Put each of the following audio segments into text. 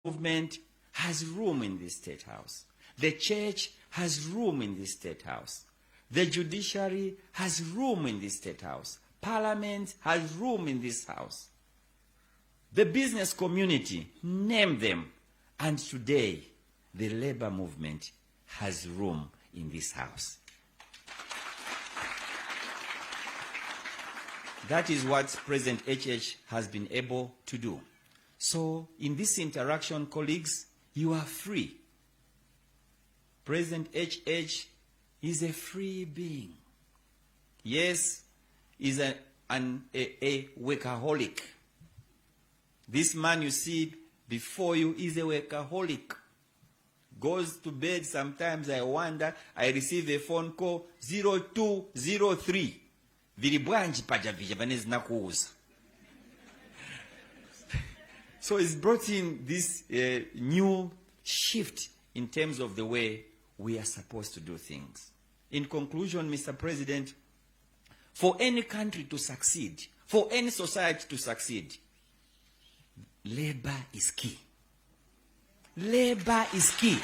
movement has room in this State House. The church has room in this State House. The judiciary has room in this State House. Parliament has room in this House. The business community, name them. And today, the labor movement has room in this House. That is what President HH has been able to do. So, in this interaction, colleagues, you are free. President HH is a free being. Yes, is a workaholic. This man you see before you is a workaholic. Goes to bed, sometimes I wonder, I receive a phone call, 0203. So it's brought in this new shift in terms of the way we are supposed to do things. In conclusion, Mr. President, for any country to succeed, for any society to succeed, labor is key. Labor is key.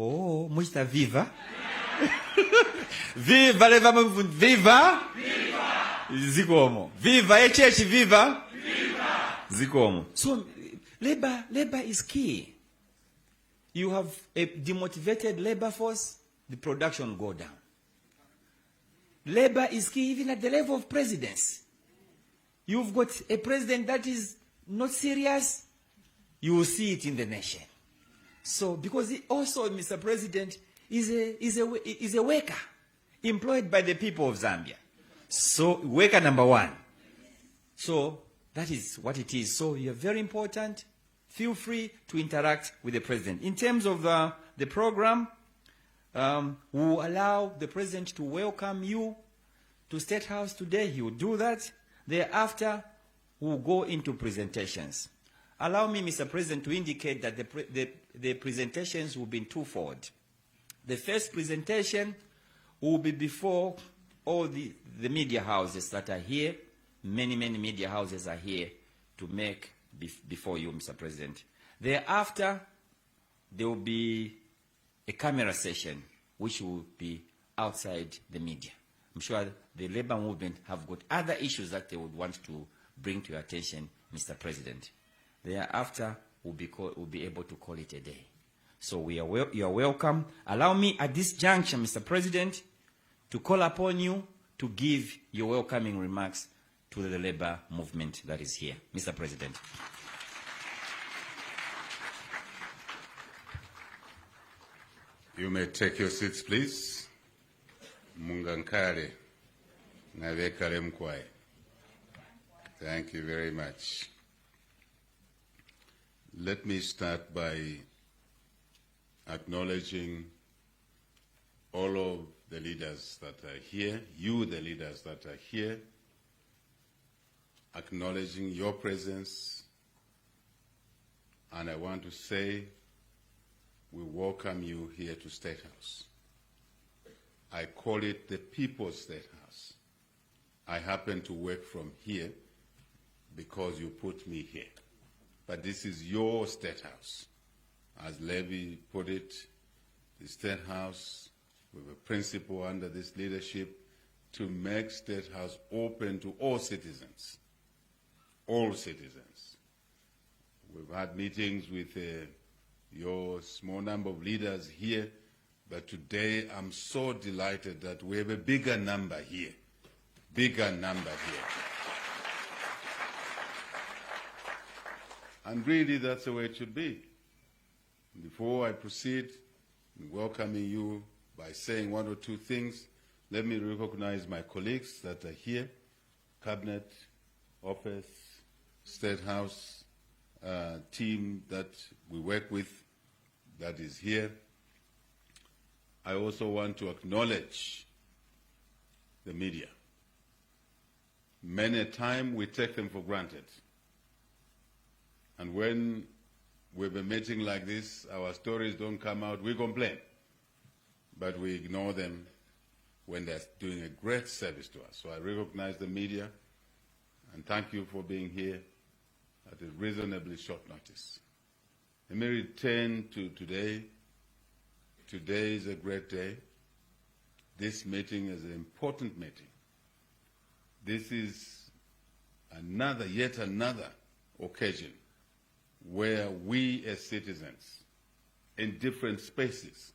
Oh, muita viva. Viva, leva viva. Viva. Zikomo. Viva, church, viva. Viva. Zikomo. So, labor is key. You have a demotivated labor force, the production go down. Labor is key even at the level of presidency. You've got a president that is not serious, you will see it in the nation. So, because he also, Mr. President, is a worker employed by the people of Zambia. So, worker number one. So, that is what it is. So, you are very important. Feel free to interact with the president. In terms of the program, we will allow the president to welcome you to State House today. He will do that. Thereafter, we will go into presentations. Allow me, Mr. President, to indicate that the presentations will be twofold. The first presentation will be before all the media houses that are here. Many media houses are here to make before you, Mr. President. Thereafter, there will be a camera session, which will be outside the media. I'm sure the labor movement have got other issues that they would want to bring to your attention, Mr. President. Thereafter, we'll be able to call it a day. So you are welcome. Allow me at this junction, Mr. President, to call upon you to give your welcoming remarks to the labor movement that is here. Mr. President. You may take your seats, please. Mungankare, Navekare Mkwai. Thank you very much. Let me start by acknowledging all of the leaders that are here, you the leaders that are here, acknowledging your presence, and I want to say we welcome you here to State House. I call it the People's State House. I happen to work from here because you put me here. But this is your State House. As Levy put it, the State House, we have a principle under this leadership to make State House open to all citizens. All citizens. We've had meetings with your small number of leaders here, but today I'm so delighted that we have a bigger number here. Bigger number here. And really, that's the way it should be. Before I proceed in welcoming you by saying one or two things, let me recognize my colleagues that are here, Cabinet, Office, State House, team that we work with that is here. I also want to acknowledge the media. Many a time we take them for granted. And when we have a meeting like this, our stories don't come out, we complain. But we ignore them when they're doing a great service to us. So I recognize the media and thank you for being here at a reasonably short notice. Let me return to today. Today is a great day. This meeting is an important meeting. This is yet another occasion where we as citizens in different spaces,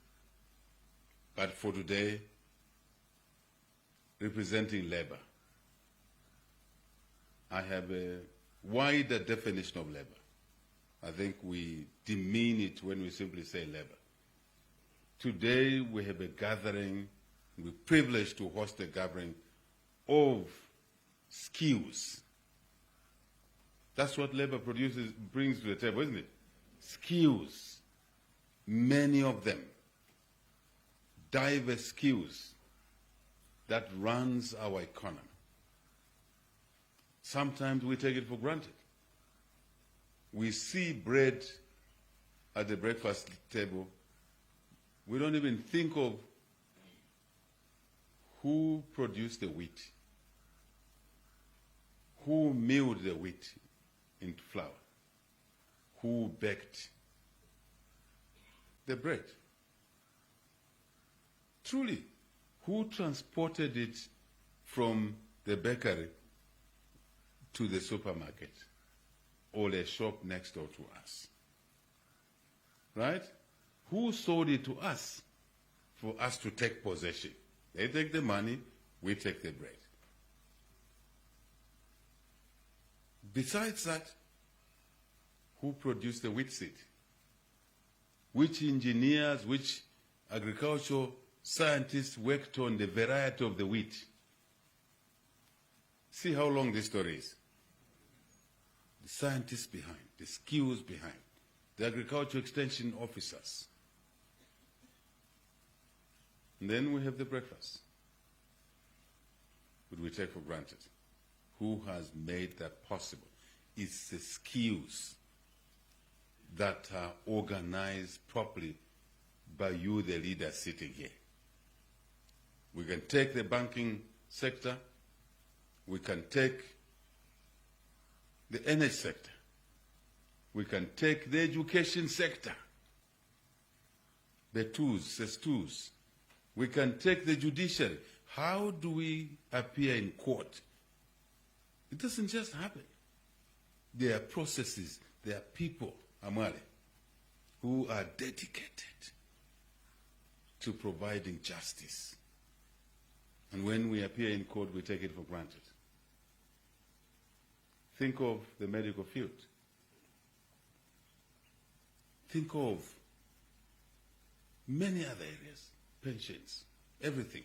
but for today, representing labor. I have a wider definition of labor. I think we demean it when we simply say labor. Today we have a gathering, we're privileged to host a gathering of skills. That's what labor brings to the table, isn't it? Skills, many of them, diverse skills that runs our economy. Sometimes we take it for granted. We see bread at the breakfast table. We don't even think of who produced the wheat, who milled the wheat into flour, who baked the bread. Truly, who transported it from the bakery to the supermarket or the shop next door to us? Right? Who sold it to us for us to take possession? They take the money, we take the bread. Besides that, who produced the wheat seed? Which engineers, which agricultural scientists worked on the variety of the wheat? See how long this story is. The scientists behind, the skills behind, the agricultural extension officers. And then we have the breakfast, which we take for granted. Who has made that possible? It's the skills that are organized properly by you, the leader sitting here. We can take the banking sector, we can take the energy sector, we can take the education sector, the tools, we can take the judiciary. How do we appear in court? It doesn't just happen. There are processes, there are people, Amale, who are dedicated to providing justice. And when we appear in court, we take it for granted. Think of the medical field. Think of many other areas, pensions, everything.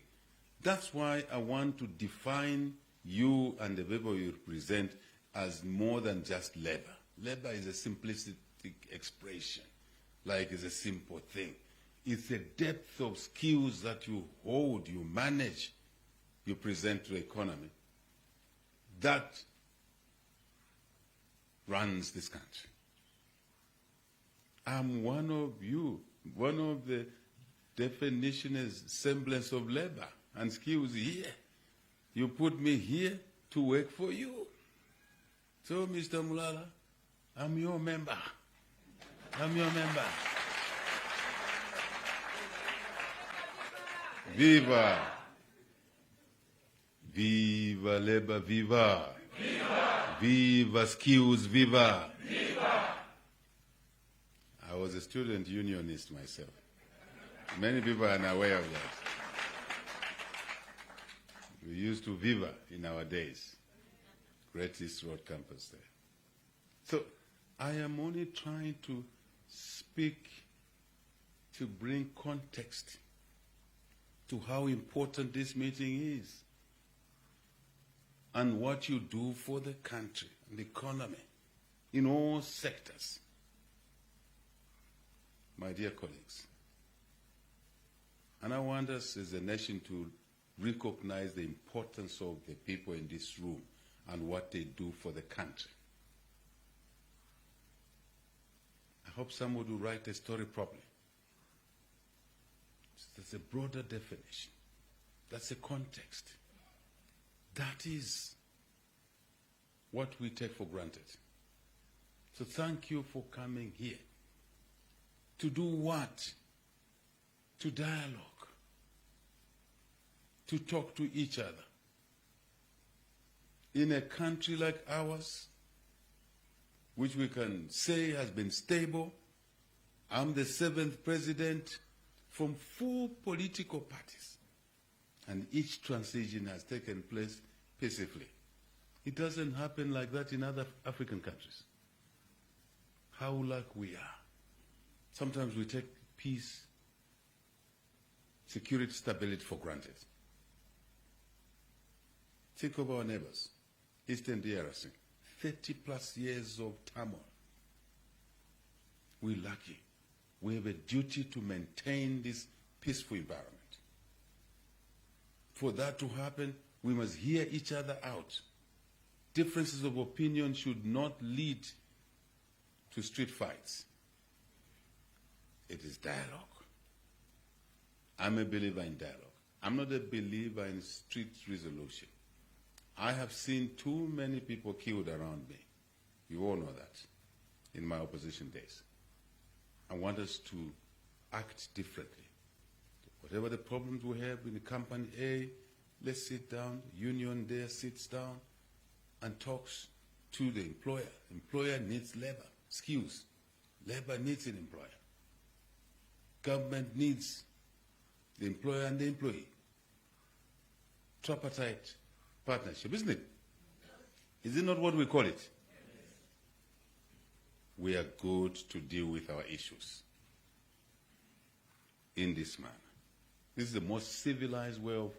That's why I want to define you and the people you represent as more than just labor. Labor is a simplistic expression, like it's a simple thing. It's a depth of skills that you hold, you manage, you present to the economy that runs this country. I'm one of you, one of the definition is semblance of labor and skills here. You put me here to work for you. So, Mr. Mulala, I'm your member. I'm your member. Viva! Viva labor, viva! Viva! Viva skills, viva! Viva! I was a student unionist myself. Many people are unaware of that. We used to viva in our days. Great East Road campus there. So I am only trying to speak to bring context to how important this meeting is and what you do for the country and the economy in all sectors. My dear colleagues, and I want us as a nation to recognize the importance of the people in this room and what they do for the country. I hope someone will write a story properly. There's a broader definition. That's a context. That is what we take for granted. So thank you for coming here. To do what? To dialogue. To talk to each other. In a country like ours, which we can say has been stable, I'm the 7th president from 4 political parties, and each transition has taken place peacefully. It doesn't happen like that in other African countries. How lucky we are. Sometimes we take peace, security, stability for granted. Think of our neighbors, Eastern DRC, 30+ years of turmoil. We're lucky. We have a duty to maintain this peaceful environment. For that to happen, we must hear each other out. Differences of opinion should not lead to street fights. It is dialogue. I'm a believer in dialogue. I'm not a believer in street resolution. I have seen too many people killed around me. You all know that, in my opposition days. I want us to act differently. Whatever the problems we have in the company A, let's sit down, union there sits down and talks to the employer. Employer needs labor, skills. Labor needs an employer. Government needs the employer and the employee. Tripartite partnership, isn't it? Is it not what we call it? We are good to deal with our issues in this manner. This is the most civilized way of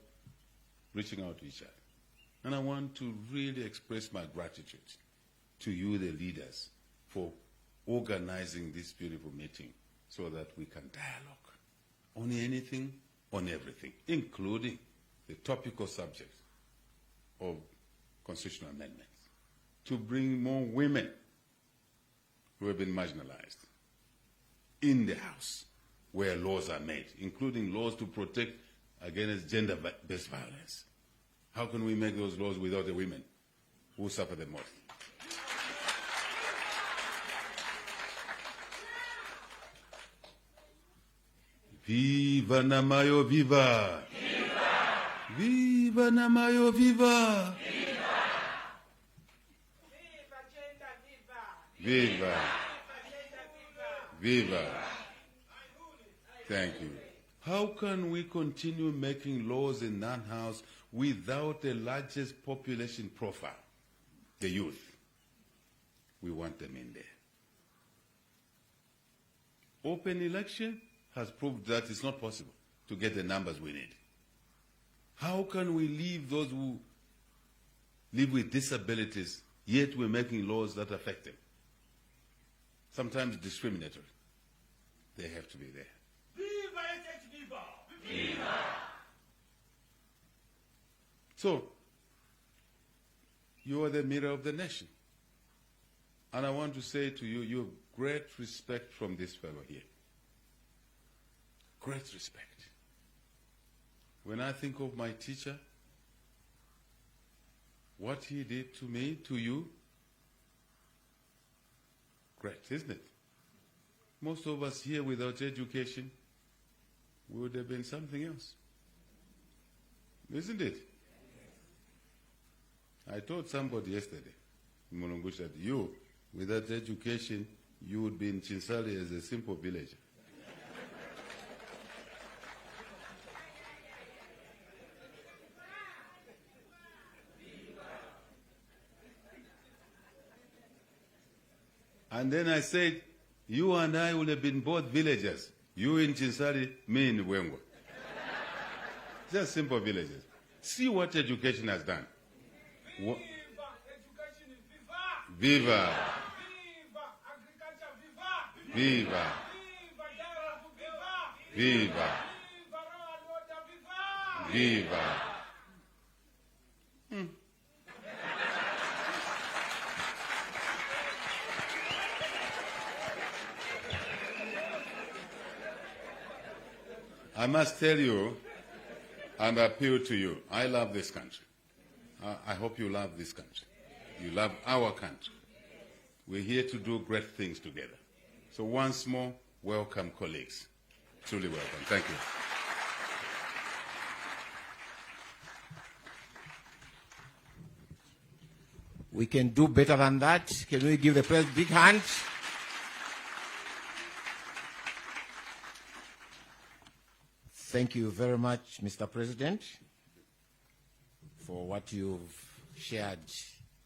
reaching out to each other. And I want to really express my gratitude to you, the leaders, for organizing this beautiful meeting so that we can dialogue on anything, on everything, including the topical subject of constitutional amendments, to bring more women who have been marginalized in the House where laws are made, including laws to protect against gender-based violence. How can we make those laws without the women who suffer the most? Viva Namayo, viva! Viva! Viva Namayo, viva! Viva! Viva! Thank you. How can we continue making laws in non-house without the largest population profile, the youth? We want them in there. Open election has proved that it's not possible to get the numbers we need. How can we leave those who live with disabilities, yet we're making laws that affect them? Sometimes discriminatory. They have to be there. Viva Viva! Viva! So, you are the mirror of the nation. And I want to say to you, you have great respect from this fellow here. Great respect. When I think of my teacher, what he did to me, to you, great, isn't it? Most of us here without education would have been something else. Isn't it? I told somebody yesterday, Mulungu, that you, without education, you would be in Chinsali as a simple villager. And then I said, you and I would have been both villagers. You in Chinsali, me in Wengwa. Just simple villagers. See what education has done. Viva! Education is viva! Viva! Viva! Agriculture viva! Viva! Viva! Dialogue viva! Viva! Viva! Law and order viva! Viva! I must tell you, and appeal to you. I love this country. I hope you love this country. You love our country. We're here to do great things together. So once more, welcome, colleagues. Truly welcome. Thank you. We can do better than that. Can we give the president a big hand? Thank you very much, Mr. President, for what you've shared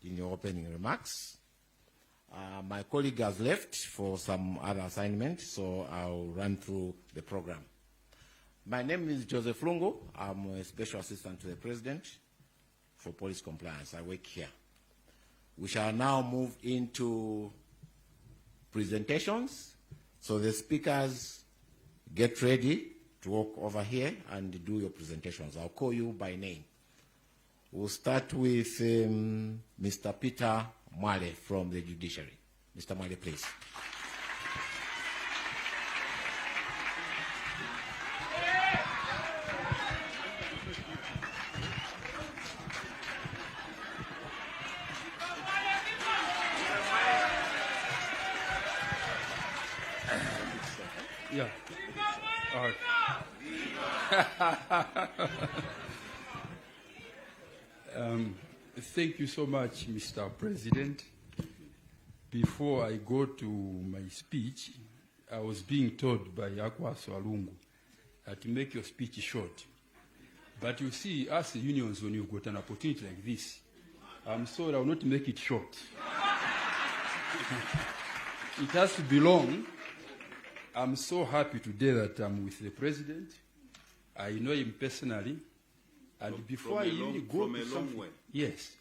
in your opening remarks. My colleague has left for some other assignment, so I'll run through the program. My name is Joseph Lungo. I'm a special assistant to the president for police compliance. I work here. We shall now move into presentations. So the speakers, get ready to walk over here and do your presentations. I'll call you by name. We'll start with Mr. Peter Mwale from the judiciary. Mr. Mwale, please. Yeah. All right. Thank you so much, Mr. President. Before I go to my speech, I was being told by Akwaso Alungu to make your speech short. But you see, as the unions, when you've got an opportunity like this, I'm sorry I will not make it short. It has to be long. I'm so happy today that I'm with the president. I know him personally. And before I even go to something, way. Yes.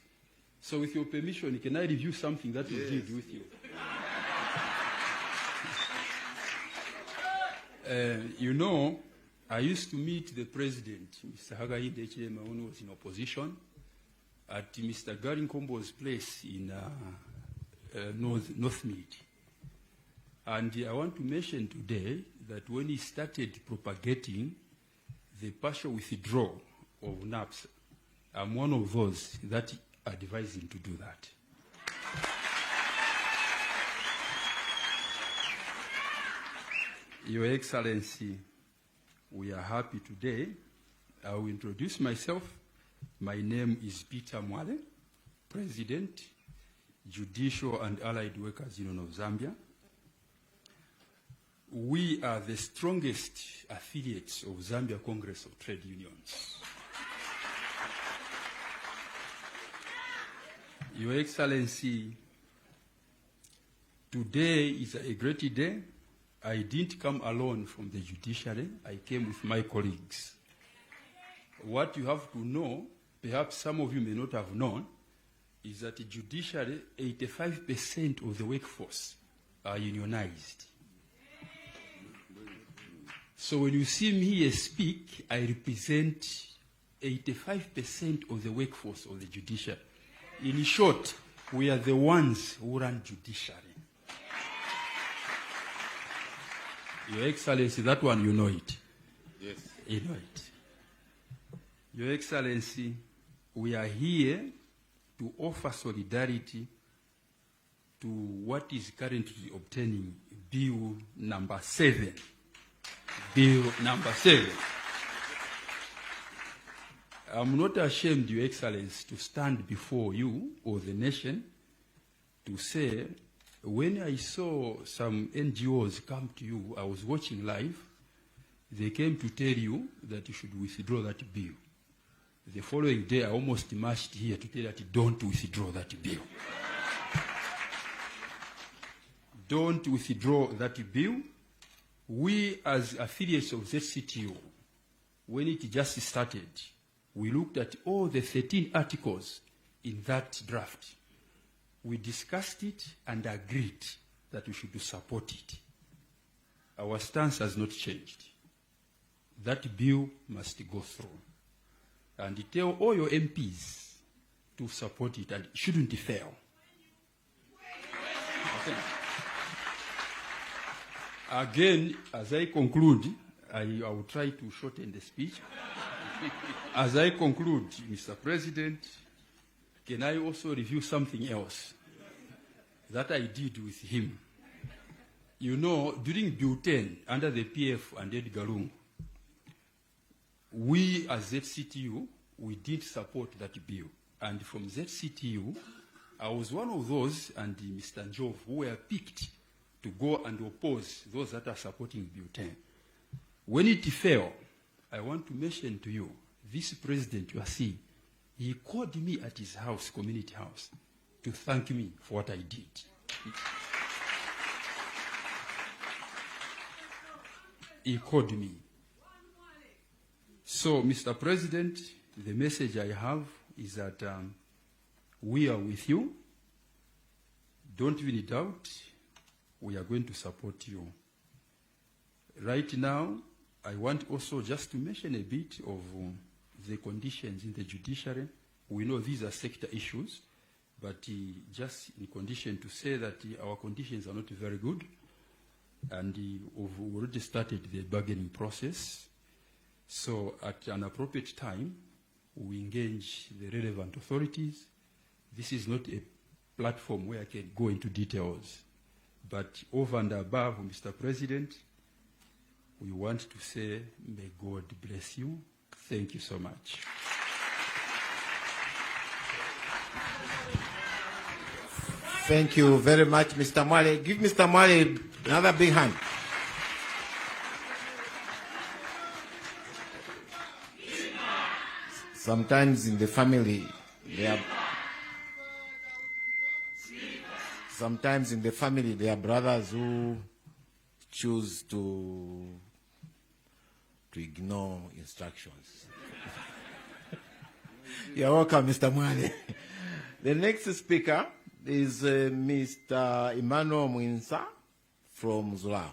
So with your permission, can I review something that we did with you? You know, I used to meet the president, Mr. Hichilema, when he was in opposition, at Mr. Garin Kombo's place in Northmead. And I want to mention today that when he started propagating the partial withdrawal of NAPS, I'm one of those that advised him to do that. Your Excellency, we are happy today. I will introduce myself. My name is Peter Mwale, President, Judicial and Allied Workers Union of Zambia. We are the strongest affiliates of Zambia Congress of Trade Unions. Your Excellency, today is a great day. I didn't come alone from the judiciary. I came with my colleagues. What you have to know, perhaps some of you may not have known, is that the judiciary, 85% of the workforce are unionized. So when you see me here speak, I represent 85% of the workforce of the judiciary. In short, we are the ones who run judiciary. Your Excellency, that one you know it. Yes. You know it. Your Excellency, we are here to offer solidarity to what is currently obtaining Bill number 7. Bill number 7. I'm not ashamed, Your Excellency, to stand before you or the nation to say, when I saw some NGOs come to you, I was watching live, they came to tell you that you should withdraw that bill. The following day, I almost marched here to tell you that don't withdraw that bill. Don't withdraw that bill. We, as affiliates of ZCTO, when it just started, we looked at all the 13 articles in that draft. We discussed it and agreed that we should support it. Our stance has not changed. That bill must go through. And tell all your MPs to support it, and it shouldn't fail. Okay. Again, as I conclude, I will try to shorten the speech. As I conclude, Mr. President, can I also review something else that I did with him? You know, during Bill 10, under the PF and Edgar Lungu, we as ZCTU, we did support that bill. And from ZCTU, I was one of those, and Mr. Njov, who were picked to go and oppose those that are supporting Bill 10. When it failed, I want to mention to you, this president you are seeing, he called me at his house, community house, to thank me for what I did. He called me. So, Mr. President, the message I have is that we are with you. Don't even doubt. We are going to support you. Right now, I want also just to mention a bit of the conditions in the judiciary. We know these are sector issues, but just in condition to say that our conditions are not very good, and we've already started the bargaining process. So at an appropriate time, we engage the relevant authorities. This is not a platform where I can go into details, but over and above, Mr. President, we want to say, may God bless you. Thank you so much. Thank you very much, Mr. Mwale. Give Mr. Mwale another big hand. Sometimes in the family, there are brothers who choose to ignore instructions. You're welcome, Mr. Mwale. The next speaker is Mr. Emmanuel Mwinsa from Zulao.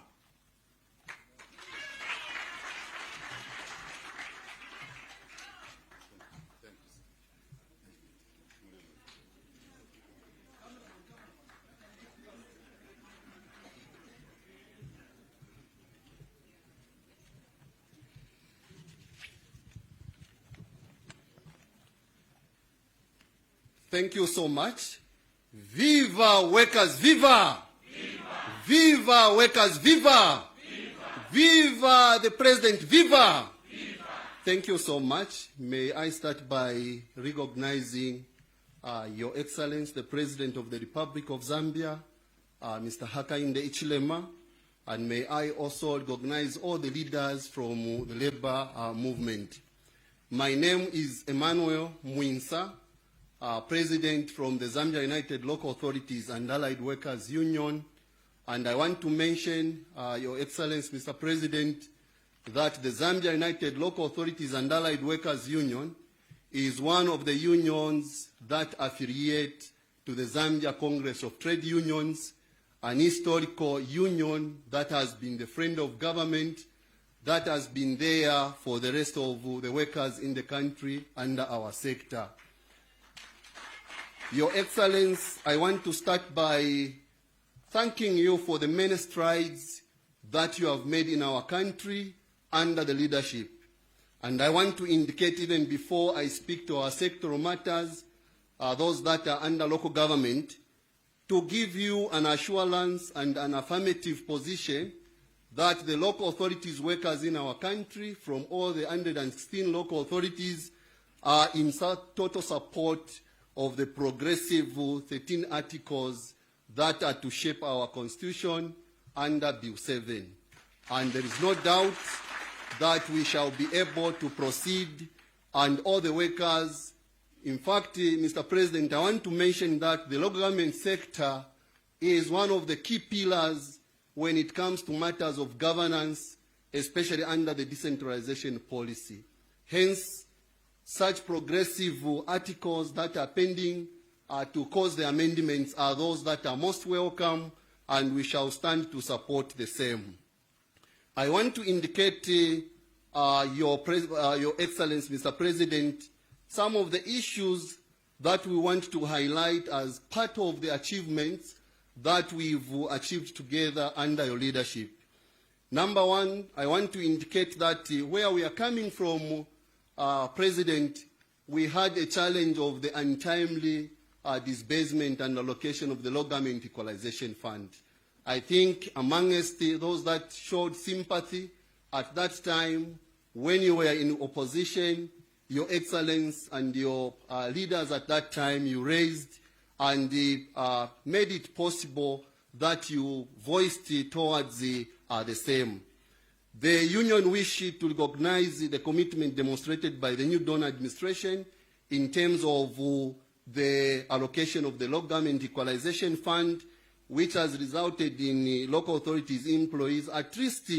Thank you so much. Viva workers, viva! Viva! Viva workers, viva! Viva! Viva the president, viva! Viva! Thank you so much. May I start by recognizing Your Excellency, the President of the Republic of Zambia, Mr. Hakainde Hichilema, and may I also recognize all the leaders from the labor movement. My name is Emmanuel Mwinsa, President from the Zambia United Local Authorities and Allied Workers Union, and I want to mention, Your Excellency, Mr. President, that the Zambia United Local Authorities and Allied Workers Union is one of the unions that affiliate to the Zambia Congress of Trade Unions, an historical union that has been the friend of government, that has been there for the rest of the workers in the country under our sector. Your Excellency, I want to start by thanking you for the many strides that you have made in our country under the leadership. And I want to indicate, even before I speak to our sectoral matters, those that are under local government, to give you an assurance and an affirmative position that the local authorities workers in our country, from all the 116 local authorities, are in total support of the progressive 13 articles that are to shape our constitution under Bill 7. And there is no doubt that we shall be able to proceed, and all the workers. In fact, Mr. President, I want to mention that the local government sector is one of the key pillars when it comes to matters of governance, especially under the decentralization policy. Hence, such progressive articles that are pending to cause the amendments are those that are most welcome, and we shall stand to support the same. I want to indicate, Your Excellency, Mr. President, some of the issues that we want to highlight as part of the achievements that we've achieved together under your leadership. Number one, I want to indicate that where we are coming from President, we had a challenge of the untimely disbursement and allocation of the Local Government Equalization Fund. I think amongst those that showed sympathy at that time, when you were in opposition, Your Excellence and your leaders at that time, you raised and made it possible that you voiced towards the same. The Union wished to recognize the commitment demonstrated by the New Dawn administration in terms of the allocation of the Local Government Equalization Fund, which has resulted in local authorities' employees at least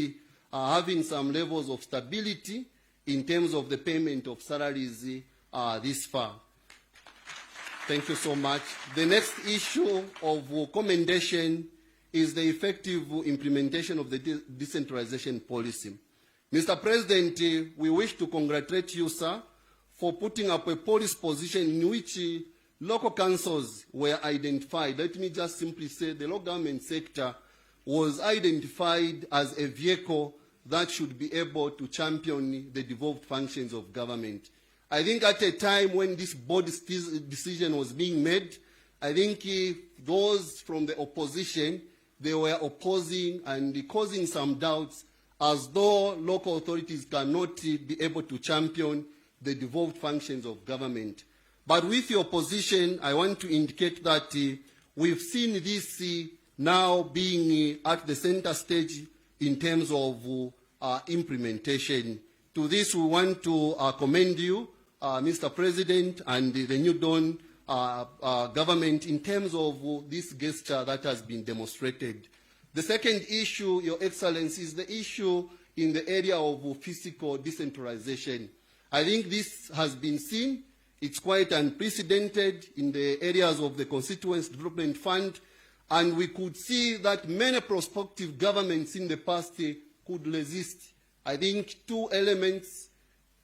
having some levels of stability in terms of the payment of salaries this far. Thank you so much. The next issue of commendation is the effective implementation of the decentralization policy. Mr. President, we wish to congratulate you, sir, for putting up a policy position in which local councils were identified. Let me just simply say the local government sector was identified as a vehicle that should be able to champion the devolved functions of government. I think at a time when this board decision was being made, I think those from the opposition, they were opposing and causing some doubts as though local authorities cannot be able to champion the devolved functions of government. But with your position, I want to indicate that we've seen this now being at the center stage in terms of implementation. To this, we want to commend you, Mr. President, and the New Dawn government in terms of this gesture that has been demonstrated. The second issue, Your Excellency, is the issue in the area of physical decentralization. I think this has been seen. It's quite unprecedented in the areas of the Constituency Development Fund, and we could see that many prospective governments in the past could resist. I think two elements: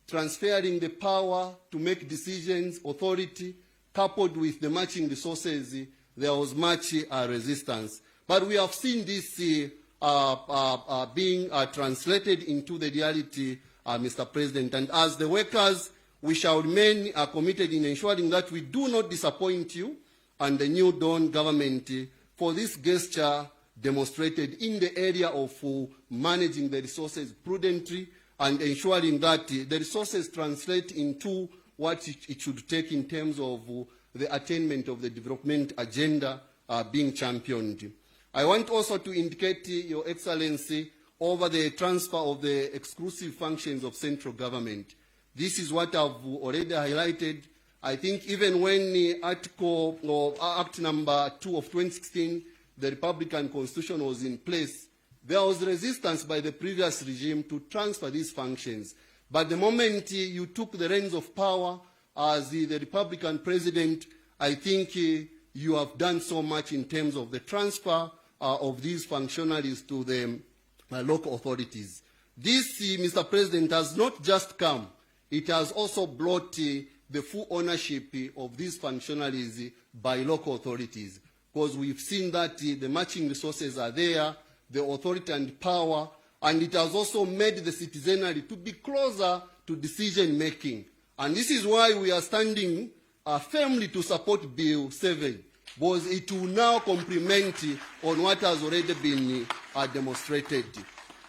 transferring the power to make decisions, authority, coupled with the matching resources, there was much resistance. But we have seen this being translated into the reality, Mr. President. And as the workers, we shall remain committed in ensuring that we do not disappoint you and the New Dawn government for this gesture demonstrated in the area of managing the resources prudently and ensuring that the resources translate into what it should take in terms of the attainment of the development agenda being championed. I want also to indicate, Your Excellency, over the transfer of the exclusive functions of central government. This is what I've already highlighted. I think even when the article or Act number 2 of 2016, the Republican Constitution was in place, there was resistance by the previous regime to transfer these functions. But the moment you took the reins of power as the Republican president, I think you have done so much in terms of the transfer of these functionaries to the local authorities. This, Mr. President, has not just come, it has also brought the full ownership of these functionaries by local authorities, because we've seen that the matching resources are there, the authority and power, and it has also made the citizenry to be closer to decision making. And this is why we are standing firmly to support Bill 7, because it will now complement on what has already been demonstrated.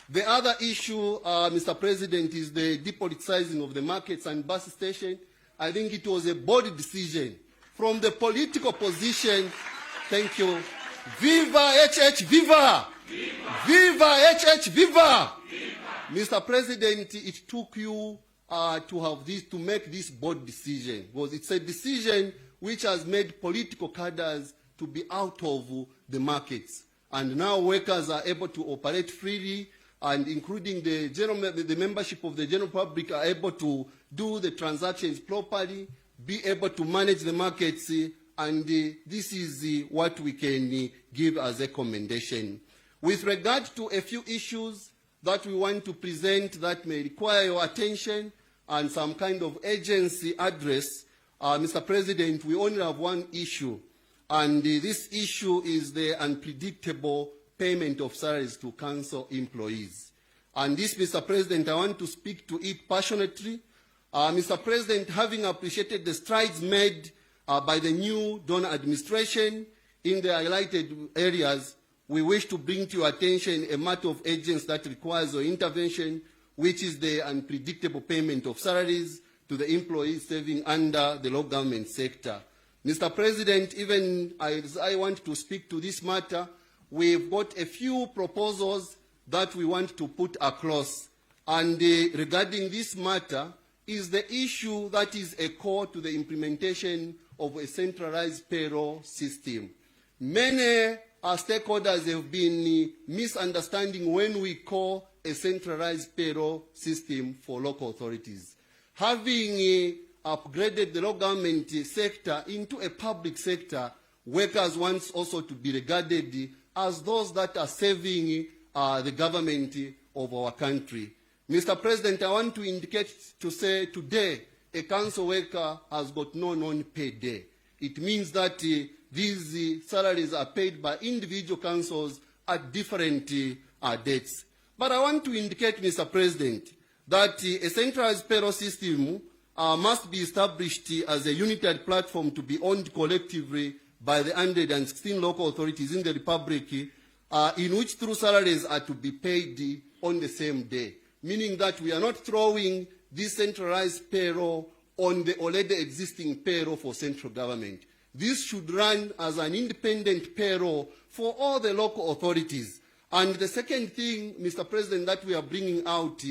The other issue, Mr. President, is the depoliticizing of the markets and bus station. I think it was a bold decision from the political position. Thank you. Viva HH, viva! Viva, viva HH, viva! Viva! Mr. President, it took you to make this bold decision, because it's a decision which has made political cadres to be out of the markets. And now workers are able to operate freely, and including the membership of the general public are able to do the transactions properly, be able to manage the markets, and this is what we can give as a commendation. With regard to a few issues that we want to present that may require your attention and some kind of agency address, Mr. President, we only have one issue, and this issue is the unpredictable payment of salaries to council employees. And this, Mr. President, I want to speak to it passionately, Mr. President, having appreciated the strides made by the new donor administration in the highlighted areas, we wish to bring to your attention a matter of urgency that requires your intervention, which is the unpredictable payment of salaries to the employees serving under the local government sector. Mr. President, even as I want to speak to this matter, we've got a few proposals that we want to put across. And regarding this matter is the issue that is a core to the implementation of a centralized payroll system. Many stakeholders have been misunderstanding when we call a centralized payroll system for local authorities. Having upgraded the local government sector into a public sector, workers want also to be regarded as those that are serving the government of our country. Mr. President, I want to indicate to say today a council worker has got no non-paid day. It means that these salaries are paid by individual councils at different dates. But I want to indicate, Mr. President, that a centralized payroll system must be established as a united platform to be owned collectively by the 116 local authorities in the Republic, in which true salaries are to be paid on the same day, meaning that we are not throwing this centralized payroll on the already existing payroll for central government. This should run as an independent payroll for all the local authorities. And the second thing, Mr. President, that we are bringing out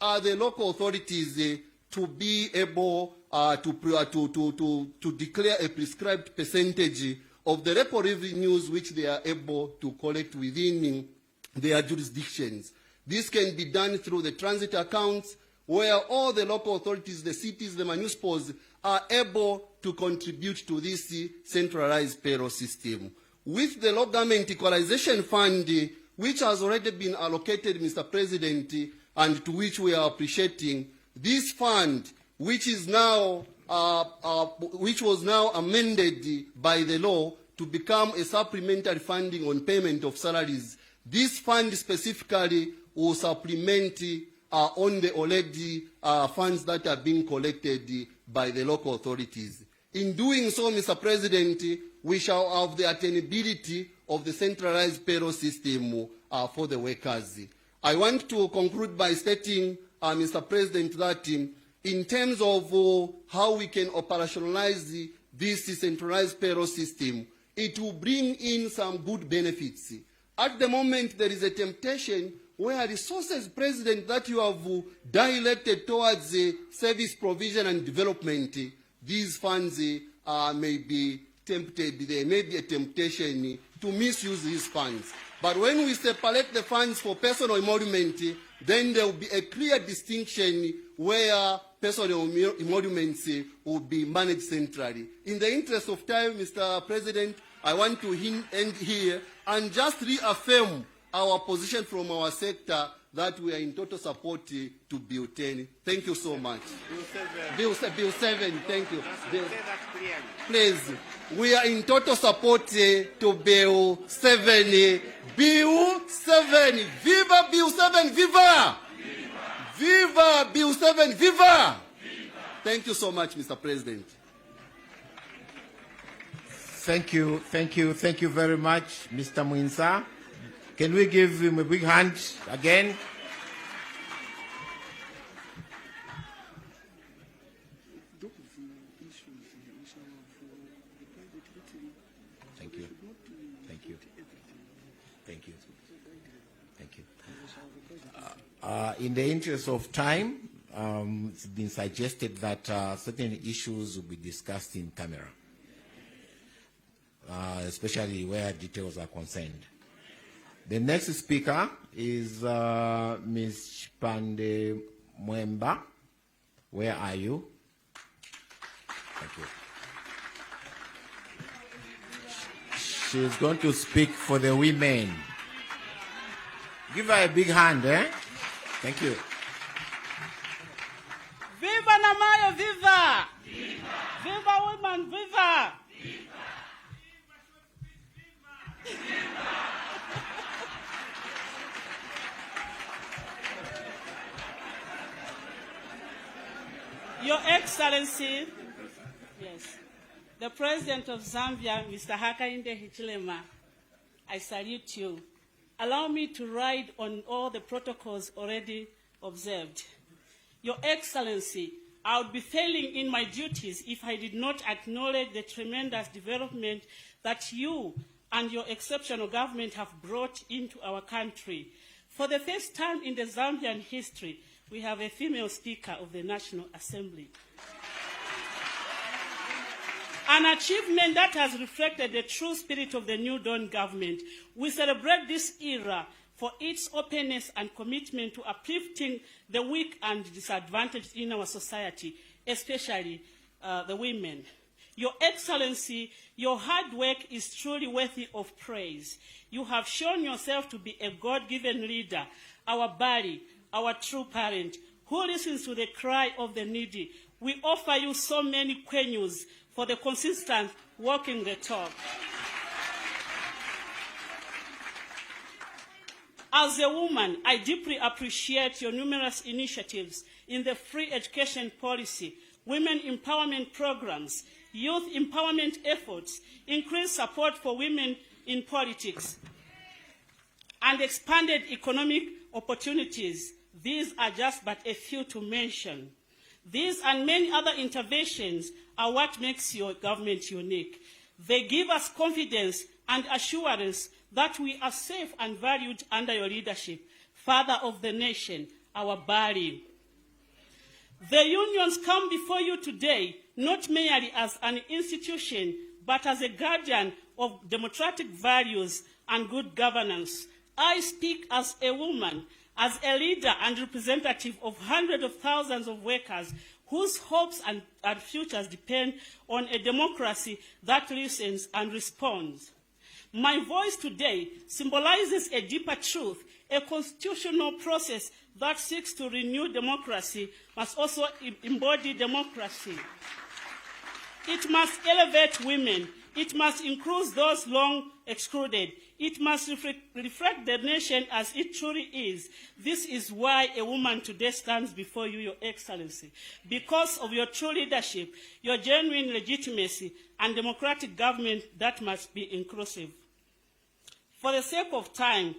are the local authorities to be able to declare a prescribed percentage of the local revenues which they are able to collect within their jurisdictions. This can be done through the transit accounts, where all the local authorities, the cities, the municipals, are able to contribute to this centralized payroll system. With the local government equalization fund, which has already been allocated, Mr. President, and to which we are appreciating, this fund, which was now amended by the law to become a supplementary funding on payment of salaries, this fund specifically will supplement on the already funds that are being collected by the local authorities. In doing so, Mr. President, we shall have the attainability of the centralized payroll system for the workers. I want to conclude by stating, Mr. President, that in terms of how we can operationalize this centralized payroll system, it will bring in some good benefits. At the moment, there is a temptation where resources, President, that you have directed towards service provision and development, these funds may be tempted, there may be a temptation to misuse these funds. But when we separate the funds for personal emolument, then there will be a clear distinction where personal emoluments will be managed centrally. In the interest of time, Mr. President, I want to end here and just reaffirm our position from our sector that we are in total support to Bill 10. Thank you so much. Bill 7, thank you. Please, we are in total support to Bill 7. Bill 7, viva Bill 7, viva! Viva Bill 7, viva! Thank you so much, Mr. President. Thank you very much, Mr. Mwinsa. Can we give him a big hand again? Thank you. Thank you. Thank you. Thank you. In the interest of time, it's been suggested that certain issues will be discussed in camera, especially where details are concerned. The next speaker is Ms. Chipande Mwemba. Where are you? Thank you. She's going to speak for the women. Give her a big hand, eh? Thank you. Viva Namayo, viva! Viva! Viva women, viva! Viva! Excellency, yes, the President of Zambia, Mr. Hakainde Hichilema, I salute you. Allow me to ride on all the protocols already observed. Your Excellency, I would be failing in my duties if I did not acknowledge the tremendous development that you and your exceptional government have brought into our country. For the first time in the Zambian history, we have a female Speaker of the National Assembly. An achievement that has reflected the true spirit of the New Dawn government. We celebrate this era for its openness and commitment to uplifting the weak and disadvantaged in our society, especially the women. Your Excellency, your hard work is truly worthy of praise. You have shown yourself to be a God-given leader, our buddy, our true parent, who listens to the cry of the needy. We offer you so many quenus for the consistent walking the talk. As a woman, I deeply appreciate your numerous initiatives in the free education policy, women empowerment programs, youth empowerment efforts, increased support for women in politics, and expanded economic opportunities. These are just but a few to mention. These and many other interventions are what makes your government unique. They give us confidence and assurance that we are safe and valued under your leadership, Father of the nation, our body. The unions come before you today not merely as an institution, but as a guardian of democratic values and good governance. I speak as a woman, as a leader and representative of hundreds of thousands of workers whose hopes and futures depend on a democracy that listens and responds. My voice today symbolizes a deeper truth. A constitutional process that seeks to renew democracy must also embody democracy. It must elevate women. It must include those long excluded. It must reflect the nation as it truly is. This is why a woman today stands before you, Your Excellency. Because of your true leadership, your genuine legitimacy, and democratic government that must be inclusive. For the sake of time,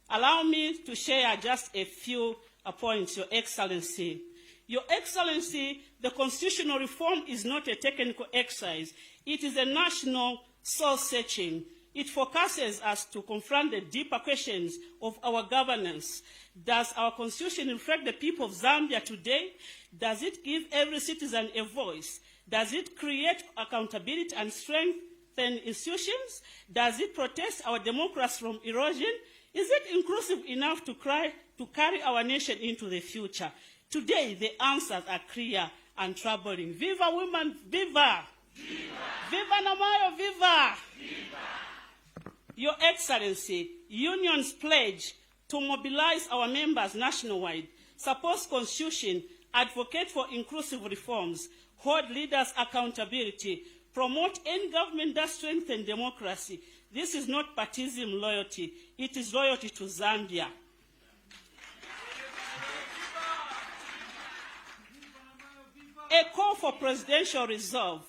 allow me to share just a few points, Your Excellency. Your Excellency, the constitutional reform is not a technical exercise. It is a national soul-searching. It focuses us to confront the deeper questions of our governance. Does our constitution reflect the people of Zambia today? Does it give every citizen a voice? Does it create accountability and strengthen institutions? Does it protect our democracy from erosion? Is it inclusive enough to carry our nation into the future? Today, the answers are clear and troubling. Viva women, viva! Viva! Viva Namayo, viva! Viva! Your Excellency, unions pledge to mobilize our members nationwide, support constitution, advocate for inclusive reforms, hold leaders accountability, promote any government that strengthens democracy. This is not partisan loyalty. It is loyalty to Zambia. A call for presidential resolve.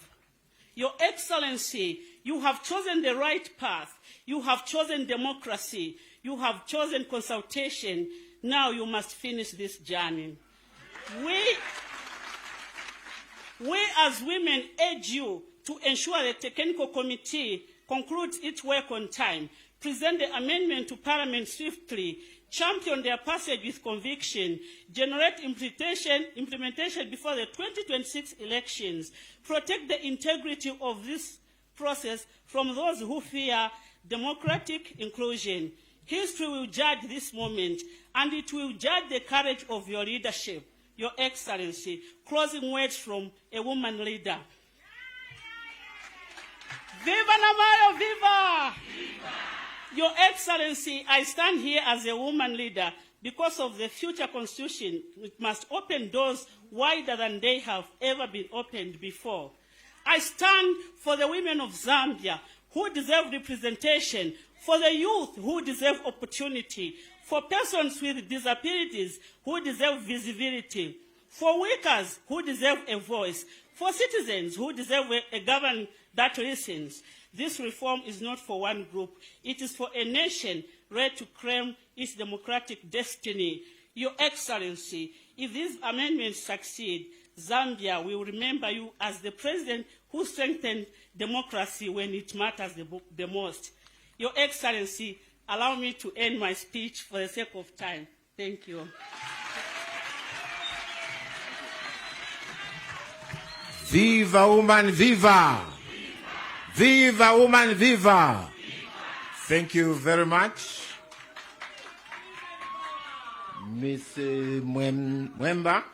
Your Excellency, you have chosen the right path. You have chosen democracy. You have chosen consultation. Now you must finish this journey. We as women urge you to ensure the technical committee concludes its work on time, present the amendment to Parliament swiftly, champion their passage with conviction, generate implementation before the 2026 elections, protect the integrity of this process from those who fear democratic inclusion. History will judge this moment, and it will judge the courage of your leadership, Your Excellency. Closing words from a woman leader. Viva Namayo, viva! Viva! Your Excellency, I stand here as a woman leader because of the future constitution. It must open doors wider than they have ever been opened before. I stand for the women of Zambia who deserve representation, for the youth who deserve opportunity, for persons with disabilities who deserve visibility, for workers who deserve a voice, for citizens who deserve a government that listens. This reform is not for one group. It is for a nation ready to claim its democratic destiny. Your Excellency, if these amendments succeed, Zambia will remember you as the president who strengthened democracy when it matters the most. Your Excellency, allow me to end my speech for the sake of time. Thank you. Viva woman, viva! Viva woman, viva! Thank you very much. Ms. Mwemba.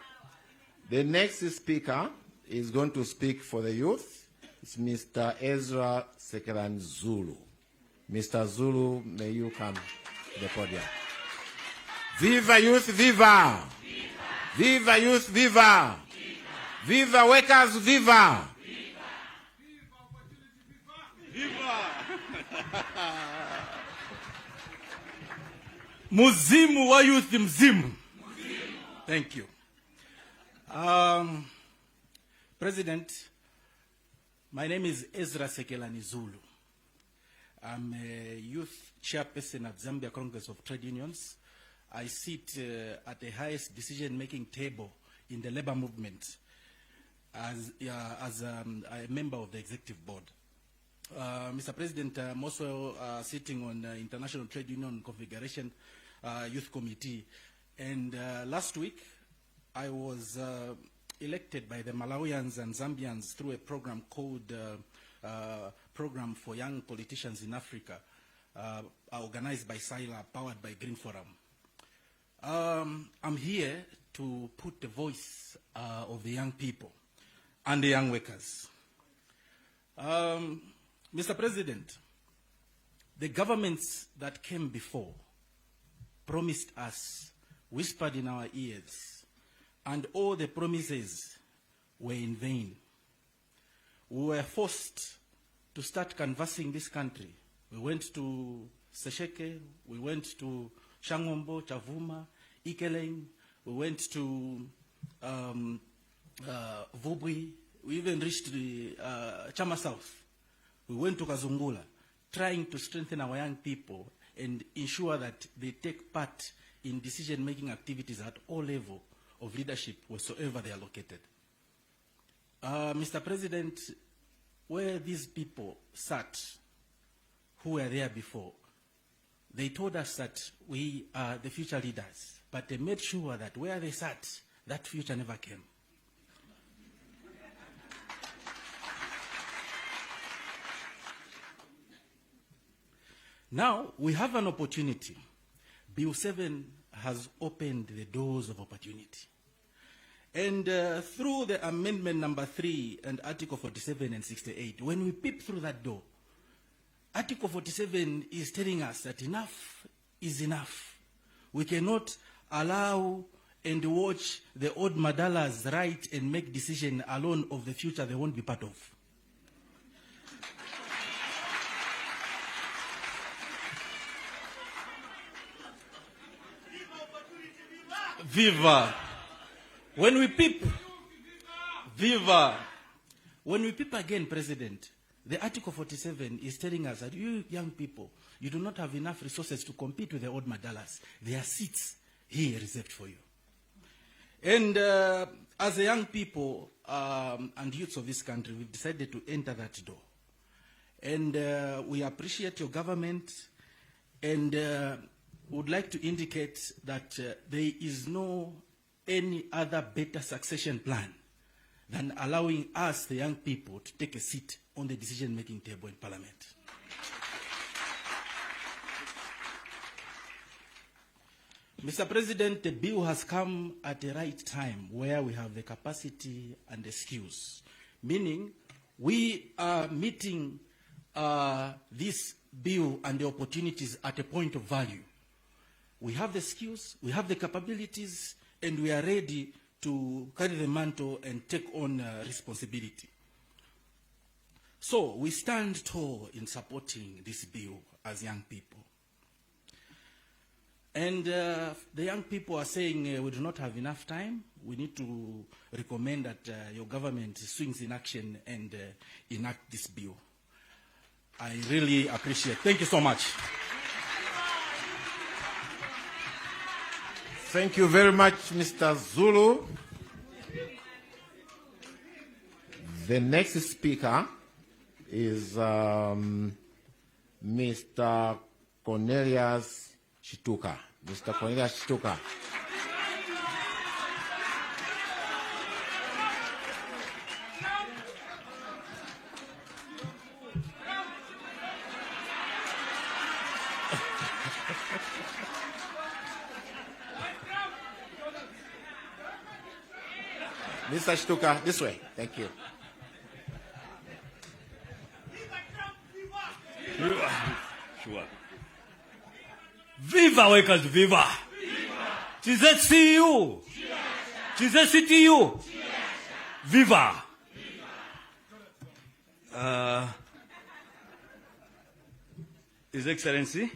The next speaker is going to speak for the youth. It's Mr. Ezra Sekelan Zulu. Mr. Zulu, may you come to the podium. Viva youth, viva! Viva youth, viva! Viva workers, viva! Muzimu wa youth mzimu. Thank you. President, my name is Ezra Sekelani Zulu. I'm a youth chairperson at Zambia Congress of Trade Unions. I sit at the highest decision-making table in the labor movement as a member of the executive board. Mr. President, I'm also sitting on the International Trade Union Confederation Youth Committee. And last week, I was elected by the Malawians and Zambians through a program called Program for Young Politicians in Africa, organized by SILA, powered by Green Forum. I'm here to put the voice of the young people and the young workers. Mr. President, the governments that came before promised us, whispered in our ears, and all the promises were in vain. We were forced to start canvassing this country. We went to Sesheke, we went to Shangombo, Chavuma, Ikeleng, we went to Vubwi, we even reached the Chama South. We went to Kazungula, trying to strengthen our young people and ensure that they take part in decision-making activities at all levels of leadership, wheresoever they are located. Mr. President, where these people sat, who were there before, they told us that we are the future leaders, but they made sure that where they sat, that future never came. Now, we have an opportunity. Bill 7 has opened the doors of opportunity. And through the amendment number 3 and Article 47 and 68, when we peep through that door, Article 47 is telling us that enough is enough. We cannot allow and watch the old Madalas write and make decisions alone of the future they won't be part of. Viva. When we peep, viva. When we peep again, President, the Article 47 is telling us that you young people, you do not have enough resources to compete with the old Madalas. There are seats here reserved for you. And as a young people and youths of this country, we've decided to enter that door. And we appreciate your government and would like to indicate that there is no any other better succession plan than allowing us, the young people, to take a seat on the decision-making table in Parliament. Mr. President, the bill has come at the right time where we have the capacity and the skills, meaning we are meeting this bill and the opportunities at a point of value. We have the skills, we have the capabilities, and we are ready to carry the mantle and take on responsibility. So we stand tall in supporting this bill as young people. And the young people are saying we do not have enough time. we need to recommend that your government swings in action and enact this bill. I really appreciate it. Thank you so much. Thank you very much, Mr. Zulu. The next speaker is Mr. Cornelius Chituka. Mr. Cornelius Chituka. Mr. Chituka, this way. Thank you. Sure. Viva workers, viva! TZCU! TZCTU! Viva! His Excellency,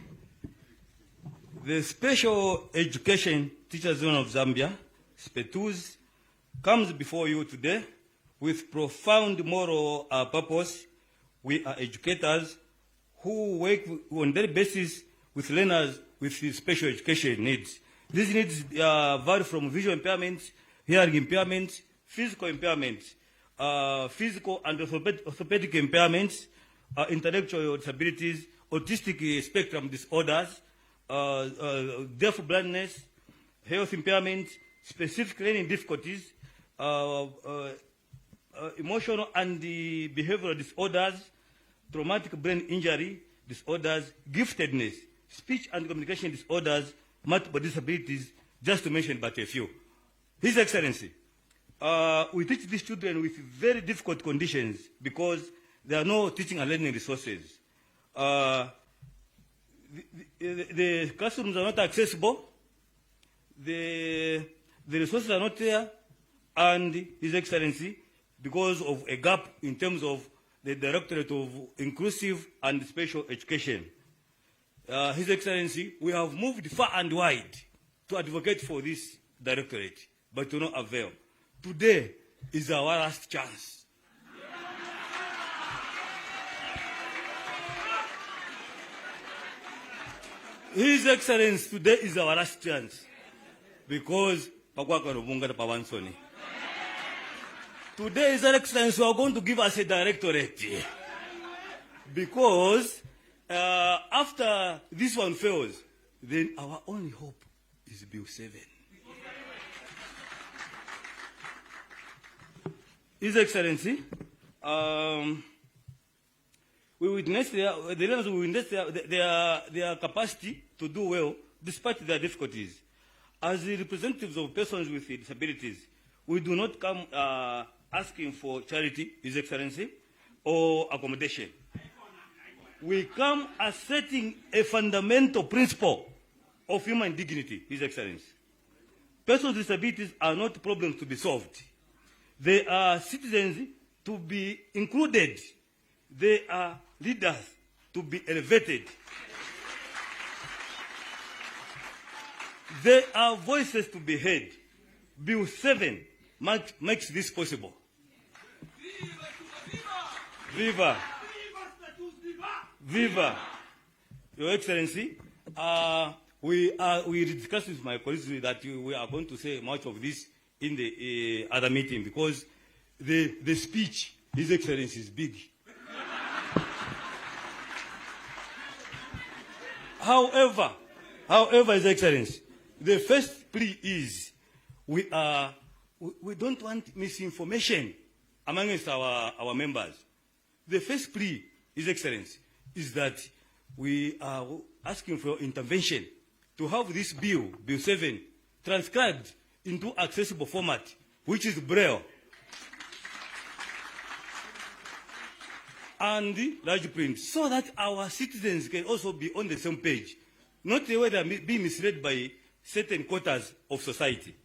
the Special Education Teachers Union of Zambia, SPETUZ, comes before you today with profound moral purpose. We are educators who work on daily basis with learners with special education needs. These needs vary from visual impairments, hearing impairments, physical impairments, physical and orthopedic impairments, intellectual disabilities, autistic spectrum disorders, deaf blindness, health impairments, specific learning difficulties, emotional and behavioral disorders, traumatic brain injury disorders, giftedness, speech and communication disorders, multiple disabilities, just to mention but a few. His Excellency, we teach these children with very difficult conditions because there are no teaching and learning resources. The classrooms are not accessible, the resources are not there, and His Excellency, because of a gap in terms of the Directorate of Inclusive and Special Education, His Excellency, we have moved far and wide to advocate for this directorate, but to no avail. Today is our last chance. His Excellency, today is our last chance because today, His Excellency, you are going to give us a directorate because after this one fails, then our only hope is Bill 7. His Excellency, we witness the learners will witness their capacity to do well despite their difficulties. As the representatives of persons with disabilities, we do not come asking for charity, His Excellency, or accommodation. We come asserting a fundamental principle of human dignity, His Excellency. Persons with disabilities are not problems to be solved. They are citizens to be included. They are leaders to be elevated. They are voices to be heard. Bill 7 makes this possible. Viva! Viva! Your Excellency, we discussed with my colleagues that we are going to say much of this in the other meeting because the speech, His Excellency, is big. However, His Excellency, the first plea is we don't want misinformation amongst our members. The first plea, His Excellency, is that we are asking for intervention to have this bill, Bill 7, transcribed into accessible format, which is Braille, and large print, so that our citizens can also be on the same page, not the way they are being misled by certain quarters of society.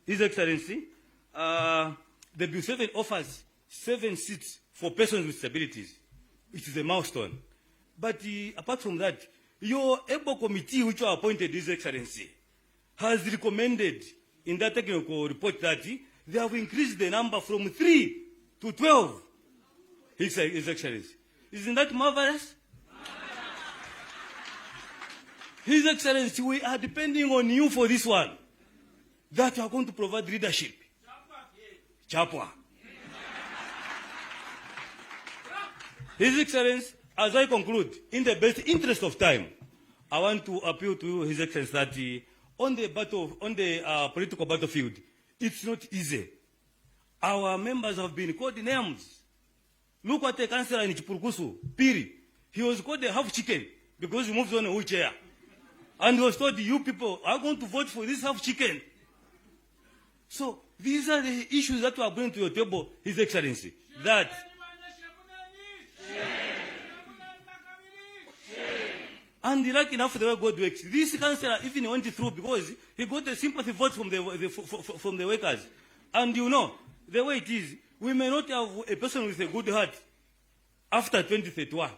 His Excellency, the Bill 7 offers 7 seats for persons with disabilities, which is a milestone. But apart from that, your able committee, which you appointed, His Excellency, has recommended in that technical report that they have increased the number from 3 to 12. His Excellency. Isn't that marvelous? His Excellency, we are depending on you for this one. That you are going to provide leadership. Chapwa. His Excellency, as I conclude, in the best interest of time, I want to appeal to you, His Excellency, that on the political battlefield, it's not easy. Our members have been called names. Look at the councillor in Chipurukusu, Piri. He was called a half chicken because he moves on a wheelchair. And he was told, you people are going to vote for this half chicken. So these are the issues that we are bringing to your table, His Excellency. That and like enough the way God works. This councillor even went through because he got a sympathy vote from the workers. And you know, the way it is, we may not have a person with a good heart after 2031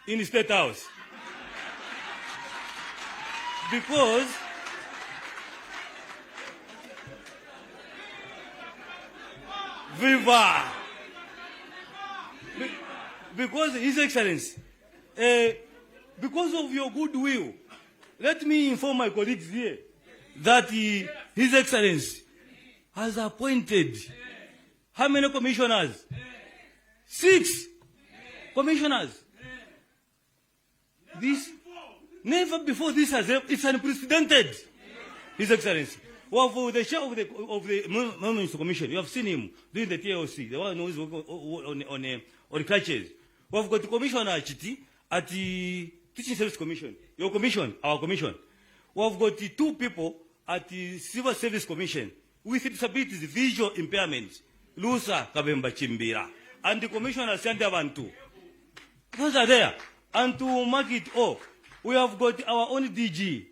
in the State House. Because Viva! Because His Excellency, because of your goodwill, let me inform my colleagues here that His Excellency has appointed how many commissioners? 6 commissioners. This never before this has it's unprecedented. His Excellency. Well, for the chair of the Monuments Commission, you have seen him doing the TLC, the one who is working on crutches. We have got the commissioner at the Teaching Service Commission. Your commission, our commission. We have got the 2 people at the Civil Service Commission with disabilities, visual impairment, Lusa Kabemba Chimbira, and the commissioner Santa Bantu. Those are there. And to mark it all, we have got our own DG,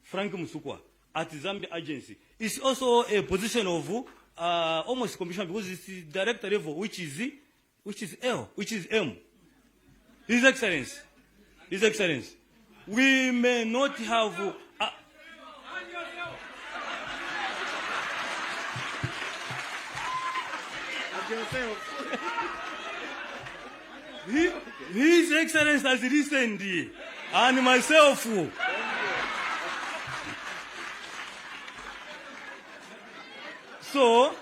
Frank Musukwa, at the Zambia Agency. It's also a position of almost commissioner because it's the director level, which is M. His Excellency. His Excellency. We may not have... His Excellency has listened, and myself. So,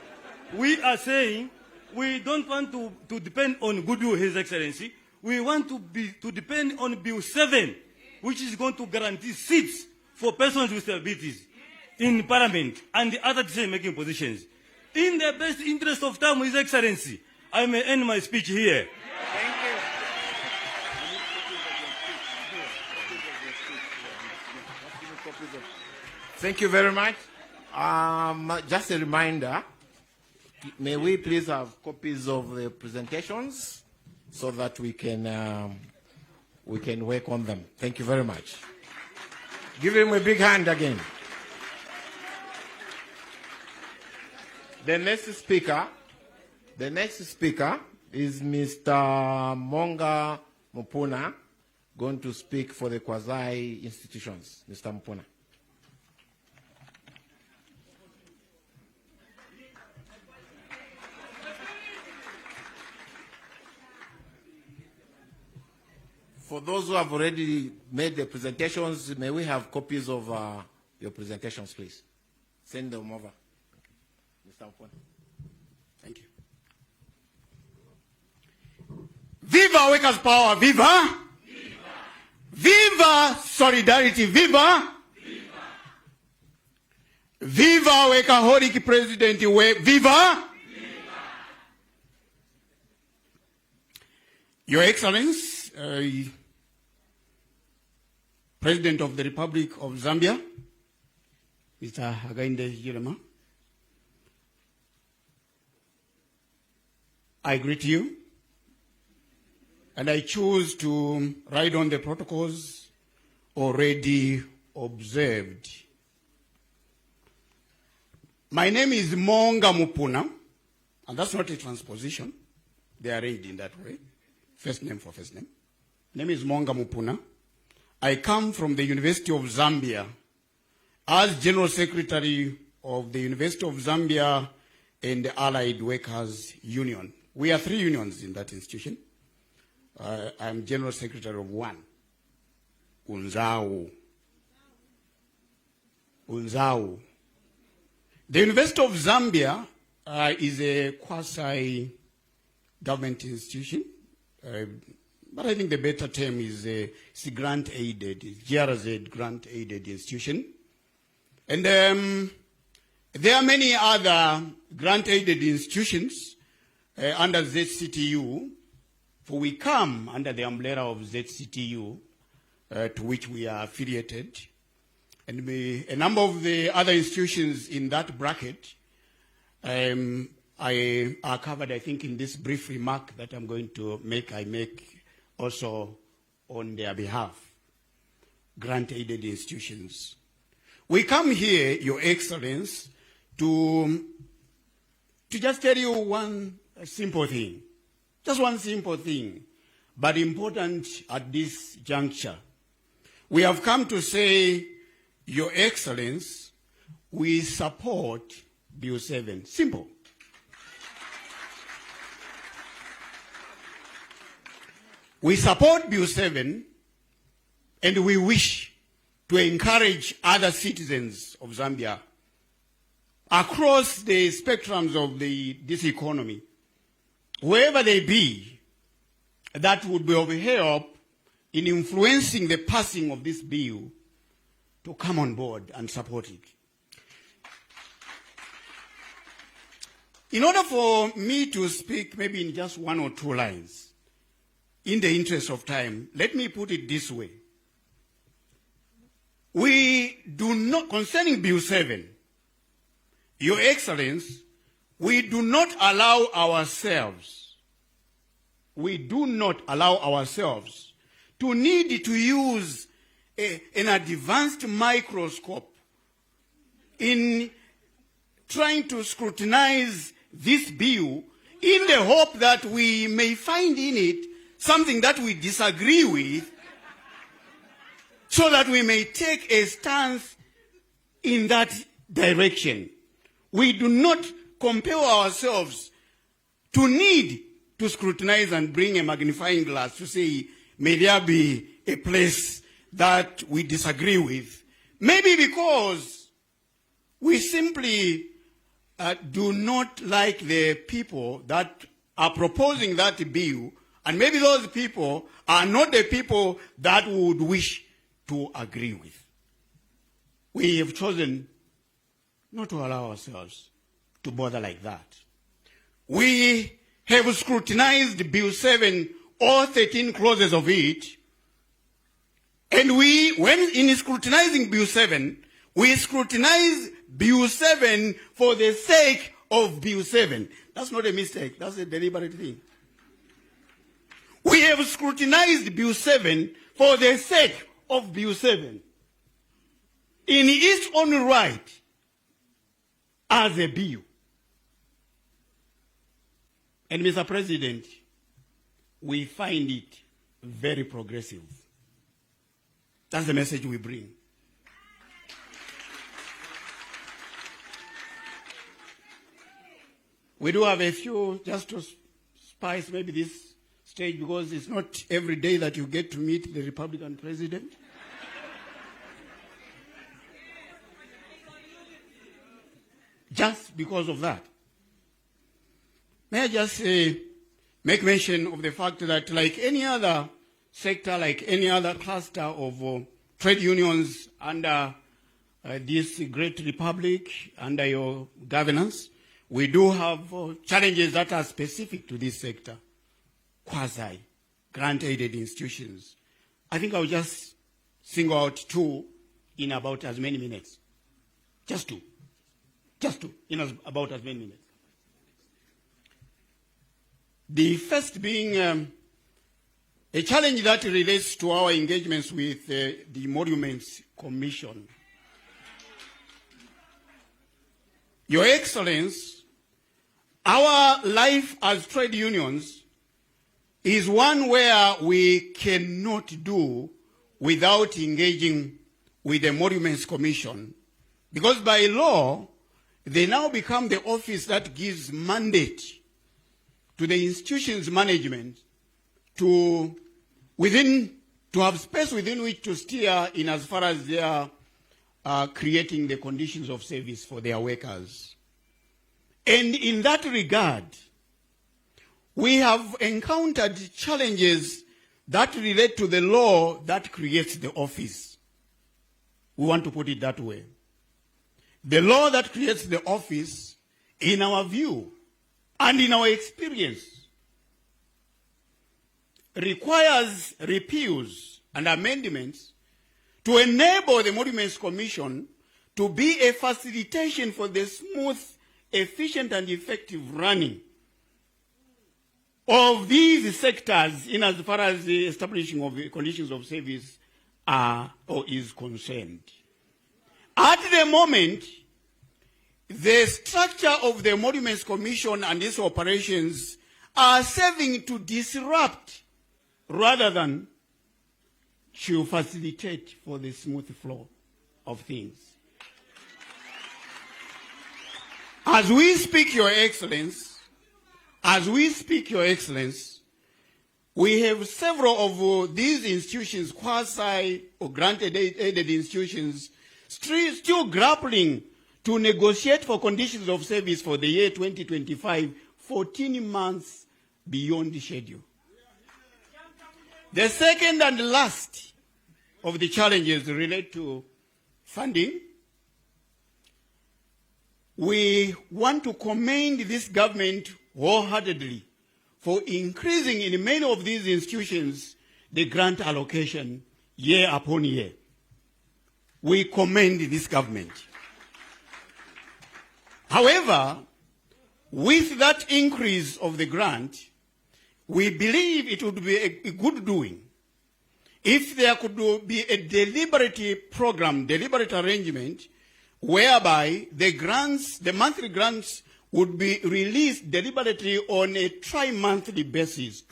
we are saying we don't want to depend on goodwill, His Excellency. We want to depend on Bill 7, which is going to guarantee seats for persons with disabilities in Parliament and the other decision-making positions. In the best interest of time, His Excellency, I may end my speech here. Thank you. Thank you very much. Just a reminder, may we please have copies of the presentations so that we can work on them. Thank you very much. Give him a big hand again. The next speaker is Mr. Monga Mupuna, going to speak for the quasi institutions. Mr. Mupuna. For those who have already made the presentations, may we have copies of your presentations, please? Send them over. Mr. Mupuna. Thank you. Viva Workers' Power, viva! Viva! Viva Solidarity, viva! Viva! Viva Workaholic President, viva! Viva! Your Excellency, President of the Republic of Zambia, Mr. Hichilema, I greet you, and I choose to ride on the protocols already observed. My name is Monga Mupuna, and that's not a transposition. They are read in that way. First name for first name. Name is Monga Mupuna. I come from the University of Zambia as General Secretary of the University of Zambia and the Allied Workers Union. We are 3 unions in that institution. I'm General Secretary of one, Unzau. The University of Zambia is a quasi-government institution, but I think the better term is it's grant-aided, it's GRZ grant-aided institution. And there are many other grant-aided institutions under ZCTU, for we come under the umbrella of ZCTU, to which we are affiliated. And a number of the other institutions in that bracket are covered, I think, in this brief remark that I'm going to make. I make also on their behalf, grant-aided institutions. We come here, Your Excellence, to just tell you one simple thing. Just one simple thing, but important at this juncture. We have come to say, Your Excellence, we support Bill 7. Simple. We support Bill 7, and we wish to encourage other citizens of Zambia across the spectrums of this economy, wherever they be, that would be of help in influencing the passing of this bill, to come on board and support it. In order for me to speak maybe in just 1 or 2 lines, in the interest of time, let me put it this way. We do not, concerning Bill 7, Your Excellence, we do not allow ourselves to need to use an advanced microscope in trying to scrutinize this bill in the hope that we may find in it something that we disagree with, so that we may take a stance in that direction. We do not compel ourselves to need to scrutinize and bring a magnifying glass to say, may there be a place that we disagree with. Maybe because we simply do not like the people that are proposing that bill, and maybe those people are not the people that we would wish to agree with. We have chosen not to allow ourselves to bother like that. We have scrutinized Bill 7, all 13 clauses of it, and when in scrutinizing Bill 7, we scrutinize Bill 7 for the sake of Bill 7. That's not a mistake, that's a deliberate thing. We have scrutinized Bill 7 for the sake of Bill 7 in its own right as a bill. And Mr. President, we find it very progressive. That's the message we bring. We do have a few, just to spice maybe this stage, because it's not every day that you get to meet the Republican president. Just because of that. May I just make mention of the fact that, like any other sector, like any other cluster of trade unions under this great republic, under your governance, we do have challenges that are specific to this sector. Quasi, grant-aided institutions. I think I'll just single out 2 in about as many minutes. Just two in about as many minutes. The first being a challenge that relates to our engagements with the Monuments Commission. Your Excellence, our life as trade unions is one where we cannot do without engaging with the Monuments Commission, because by law, they now become the office that gives mandate to the institution's management to have space within which to steer in as far as they are creating the conditions of service for their workers. And in that regard, we have encountered challenges that relate to the law that creates the office. We want to put it that way. The law that creates the office, in our view and in our experience, requires repeals and amendments to enable the Monuments Commission to be a facilitation for the smooth, efficient, and effective running of these sectors in as far as the establishing of the conditions of service are or is concerned. At the moment, the structure of the Monuments Commission and its operations are serving to disrupt rather than to facilitate for the smooth flow of things. As we speak, Your Excellency, we have several of these institutions, quasi or granted aided institutions, still grappling to negotiate for conditions of service for the year 2025, 14 months beyond the schedule. The second and last of the challenges relate to funding. We want to commend this government wholeheartedly for increasing in many of these institutions the grant allocation year upon year. We commend this government. However, with that increase of the grant, we believe it would be a good doing if there could be a deliberate program, deliberate arrangement, whereby the grants, the monthly grants, would be released deliberately on a tri-monthly basis,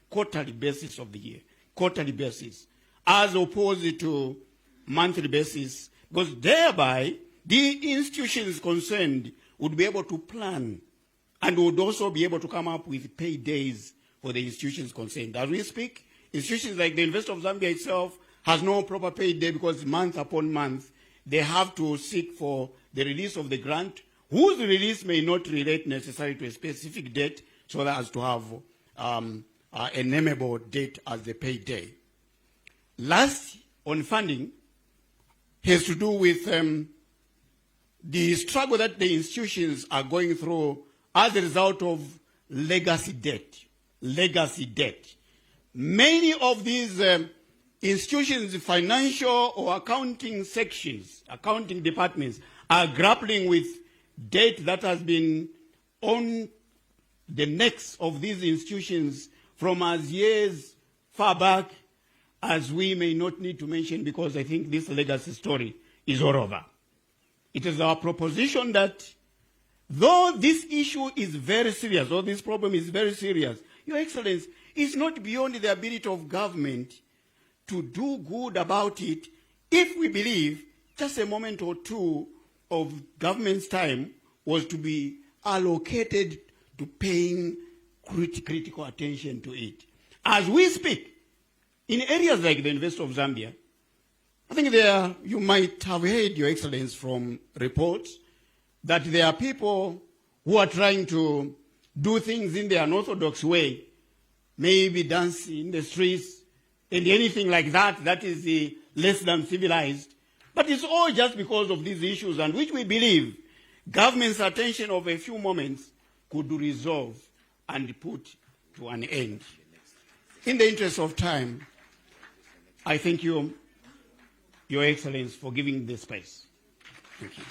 quarterly basis of the year, quarterly basis, as opposed to monthly basis, because thereby the institutions concerned would be able to plan and would also be able to come up with pay days for the institutions concerned. As we speak, institutions like the University of Zambia itself has no proper pay day because month upon month they have to seek for the release of the grant, whose release may not relate necessarily to a specific date, so as to have a nameable date as the pay day. Last on funding has to do with the struggle that the institutions are going through as a result of legacy debt. Legacy debt. Many of these institutions, financial or accounting sections, accounting departments, are grappling with debt that has been on the necks of these institutions from as years far back as we may not need to mention, because I think this legacy story is all over. It is our proposition that though this issue is very serious, or this problem is very serious, Your Excellency, it's not beyond the ability of government to do good about it if we believe just a moment or two of government's time was to be allocated to paying critical attention to it. As we speak, in areas like the University of Zambia, I think you might have heard, Your Excellency, from reports that there are people who are trying to do things in the unorthodox way, maybe dance in the streets and anything like that, that is less than civilized. But it's all just because of these issues, and which we believe government's attention of a few moments could resolve and put to an end. In the interest of time, I thank you, Your Excellency, for giving this space. Thank you.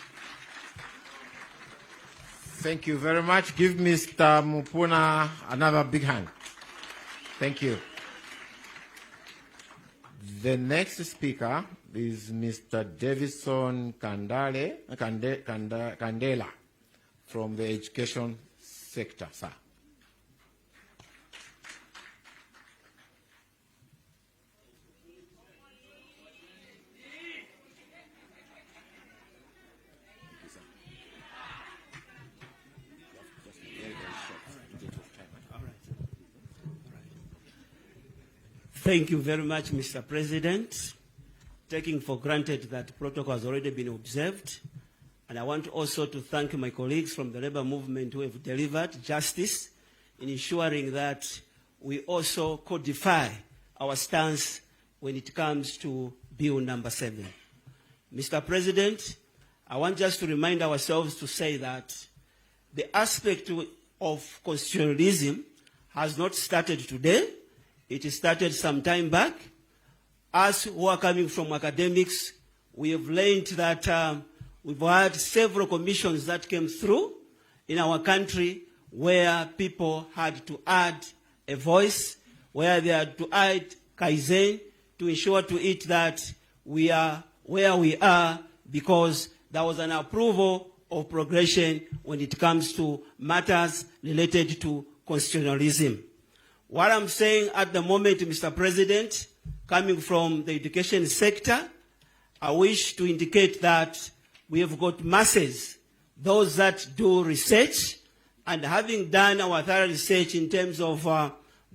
Thank you very much. Give Mr. Mupuna another big hand. Thank you. The next speaker is Mr. Davison Candela from the education sector, sir. Thank you very much, Mr. President. Taking for granted that protocol has already been observed. And I want also to thank my colleagues from the labor movement who have delivered justice in ensuring that we also codify our stance when it comes to Bill number 7. Mr. President, I want just to remind ourselves to say that the aspect of constitutionalism has not started today. It started some time back. Us who are coming from academics, we have learned that we've had several commissions that came through in our country where people had to add a voice, where they had to add Kaizen to ensure to it that we are where we are because there was an approval of progression when it comes to matters related to constitutionalism. What I'm saying at the moment, Mr. President, coming from the education sector, I wish to indicate that we have got masses, those that do research, and having done our thorough research in terms of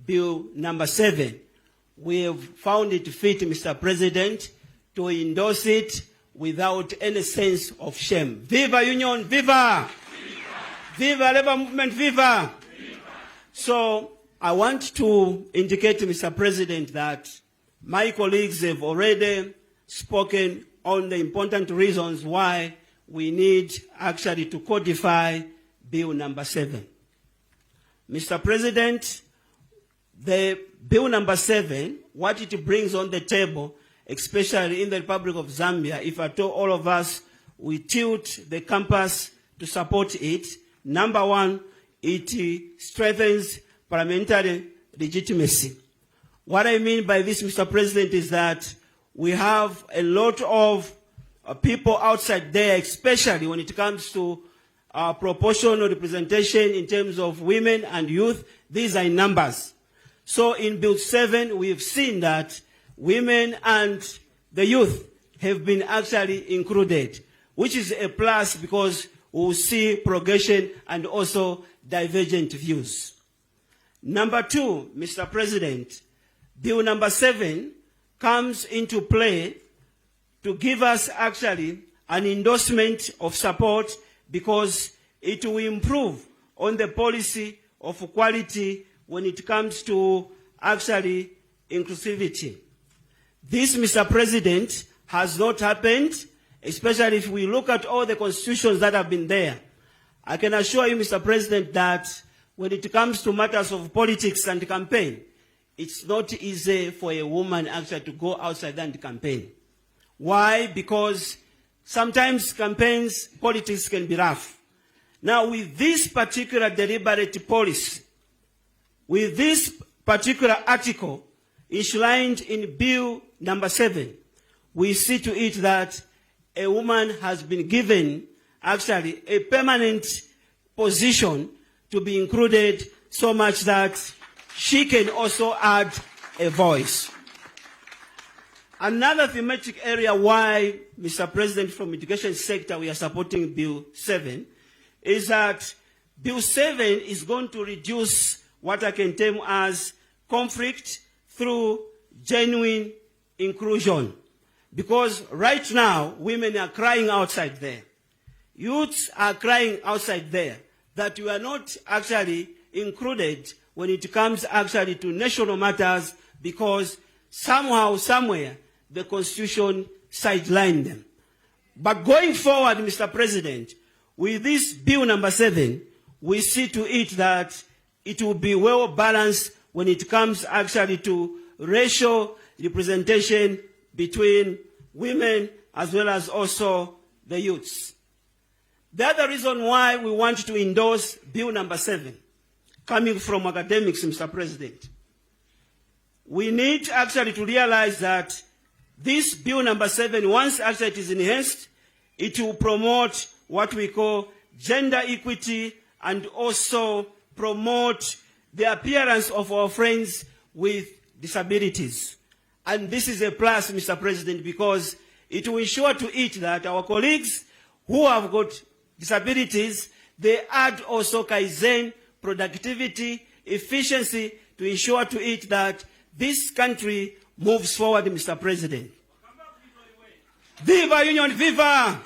Bill number 7, we have found it fit, Mr. President, to endorse it without any sense of shame. Viva Union, viva! Viva Labour Movement, viva! So I want to indicate, Mr. President, that my colleagues have already spoken on the important reasons why we need actually to codify Bill number 7. Mr. President, the Bill number 7, what it brings on the table, especially in the Republic of Zambia, if at all of us, we tilt the compass to support it. Number one, it strengthens parliamentary legitimacy. What I mean by this, Mr. President, is that we have a lot of people outside there, especially when it comes to proportional representation in terms of women and youth. These are in numbers. So in Bill 7, we've seen that women and the youth have been actually included, which is a plus because we'll see progression and also divergent views. Number two, Mr. President, Bill number 7 comes into play to give us actually an endorsement of support because it will improve on the policy of equality when it comes to actually inclusivity. This, Mr. President, has not happened, especially if we look at all the constitutions that have been there. I can assure you, Mr. President, that when it comes to matters of politics and campaign, it's not easy for a woman actually to go outside and campaign. Why? Because sometimes campaigns, politics can be rough. Now, with this particular deliberate policy, with this particular article enshrined in Bill number 7, we see to it that a woman has been given actually a permanent position to be included so much that she can also add a voice. Another thematic area why, Mr. President, from education sector we are supporting Bill 7 is that Bill 7 is going to reduce what I can term as conflict through genuine inclusion. Because right now, women are crying outside there. Youths are crying outside there that we are not actually included when it comes actually to national matters because somehow, somewhere, the Constitution sidelined them. But going forward, Mr. President, with this Bill number 7, we see to it that it will be well balanced when it comes actually to racial representation between women as well as also the youths. The other reason why we want to endorse Bill number 7, coming from academics, Mr. President, we need actually to realize that this Bill number 7, once actually it is enhanced, it will promote what we call gender equity and also promote the appearance of our friends with disabilities. And this is a plus, Mr. President, because it will ensure to it that our colleagues who have got disabilities, they add also Kaizen, productivity, efficiency to ensure to it that this country moves forward, Mr. President. Viva Union, viva!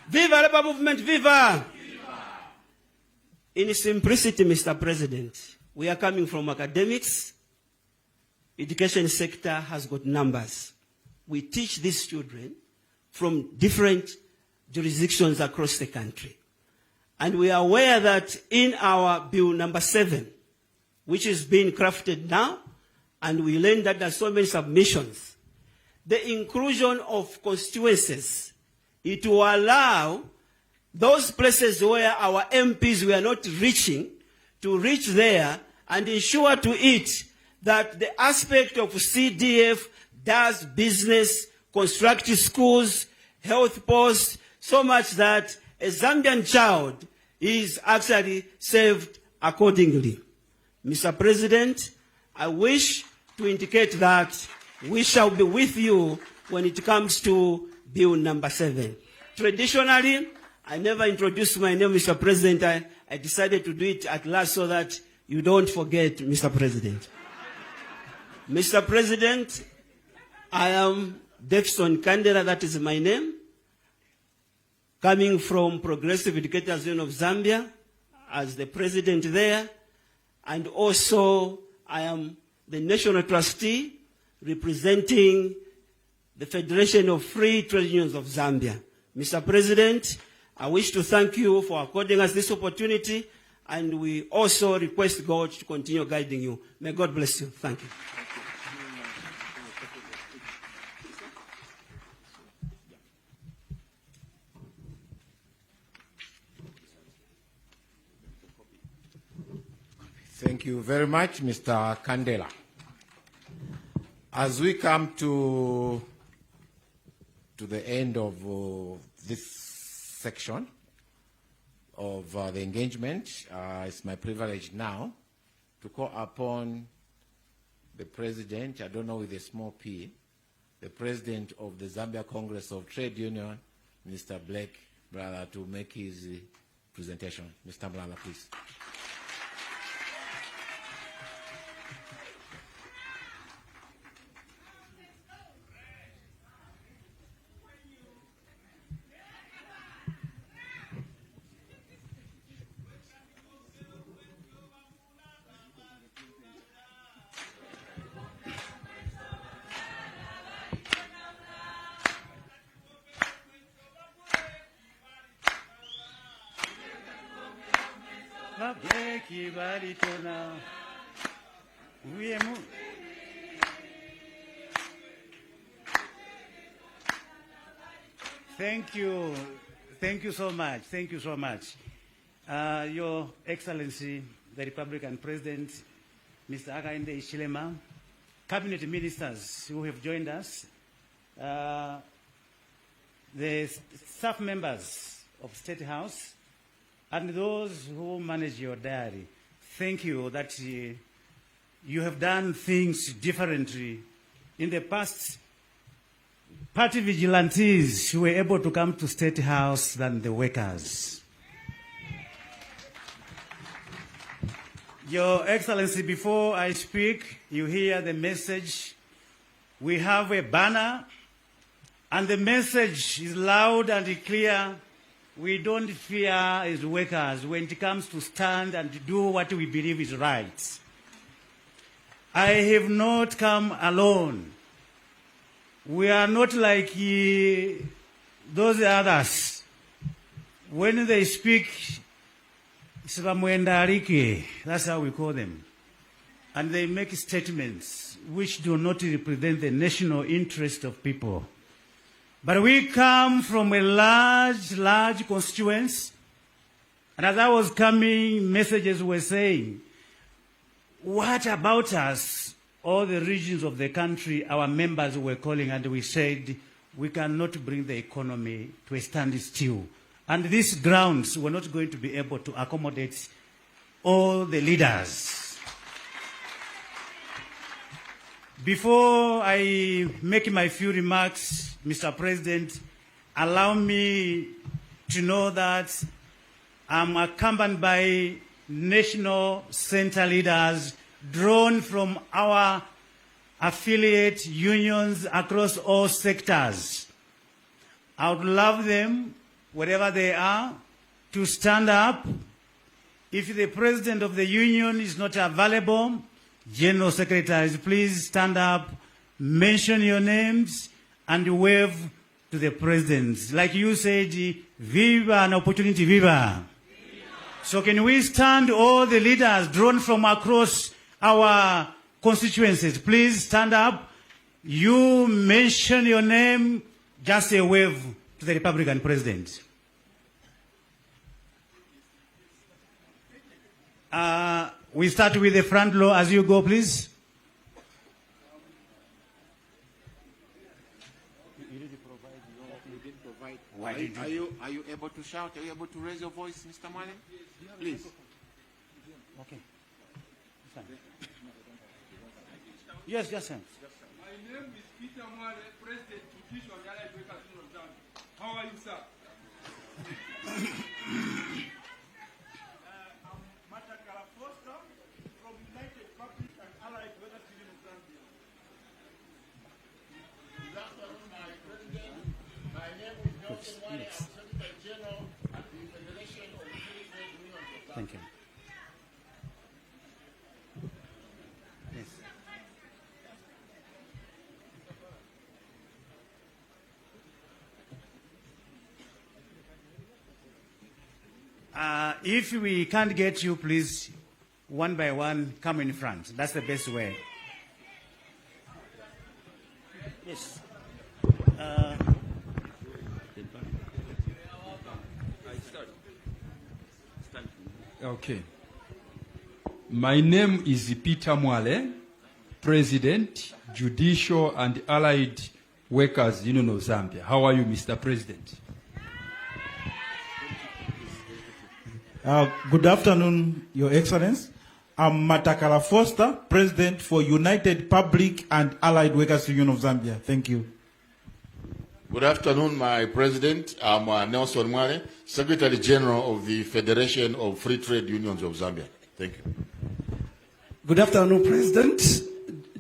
Viva Labour Movement, viva! In simplicity, Mr. President, we are coming from academics. Education sector has got numbers. We teach these children from different jurisdictions across the country. And we are aware that in our Bill number 7, which is being crafted now, and we learned that there are so many submissions, the inclusion of constituencies, it will allow those places where our MPs were not reaching to reach there and ensure to it that the aspect of CDF does business, construct schools, health posts, so much that a Zambian child is actually saved accordingly. Mr. President, I wish to indicate that we shall be with you when it comes to Bill number 7. Traditionally, I never introduced my name, Mr. President. I decided to do it at last so that you don't forget, Mr. President. Mr. President, I am Devson Kandela, that is my name, coming from Progressive Educators Union of Zambia as the president there, and also I am the national trustee representing the Federation of Free Trade Unions of Zambia. Mr. President, I wish to thank you for according us this opportunity, and we also request God to continue guiding you. May God bless you. Thank you. Thank you very much, Mr. Kandela. As we come to the end of this section of the engagement, it's my privilege now to call upon the President, I don't know with a small p, the President of the Zambia Congress of Trade Union, Mr. Blake Brother, to make his presentation. Mr. Brother, please. Thank you. Thank you so much. Thank you so much. Your Excellency, the Republican President, Mr. Akainde Hichilema, Cabinet Ministers who have joined us, the staff members of State House, and those who manage your diary, thank you that you have done things differently. In the past, party vigilantes were able to come to State House than the workers. Your Excellency, before I speak, you hear the message. We have a banner, and the message is loud and clear. We don't fear as workers when it comes to stand and do what we believe is right. I have not come alone. We are not like those others. When they speak, that's how we call them. And they make statements which do not represent the national interest of people. But we come from a large constituency. And as I was coming, messages were saying, what about us? All the regions of the country, our members were calling, and we said, we cannot bring the economy to a standstill. And these grounds were not going to be able to accommodate all the leaders. Before I make my few remarks, Mr. President, allow me to know that I'm accompanied by national center leaders drawn from our affiliate unions across all sectors. I would love them, wherever they are, to stand up. If the president of the union is not available, general secretaries, please stand up, mention your names, and wave to the president. Like you said, viva an opportunity, viva. So can we stand, all the leaders drawn from across our constituencies, please stand up. You mention your name, just a wave to the Republican president. We start with the front row as you go, please. Are you able to shout? Are you able to raise your voice, Mr. Mwale? Please. Okay. Yes, yes, ma'am. My name is Peter Mwale, President Judicial and Allied Workers Union of Zambia. How are you, sir? From United Public and Allied Workers Union of Zambia. Good afternoon, my president. My name is Nelson Wale. I'm Secretary General at the Federation of Free Trade Unions of Zambia. Thank you. Yes. If we can't get you, please, one by one, come in front. That's the best way. Yes. Okay. My name is Peter Mwale, President, Judicial and Allied Workers Union of Zambia. How are you, Mr. President? Good afternoon, Your Excellency. I'm Matakala Foster, President for United Public and Allied Workers Union of Zambia. Thank you. Good afternoon, my President. I'm Nelson Mwale, Secretary General of the Federation of Free Trade Unions of Zambia. Thank you. Good afternoon, President.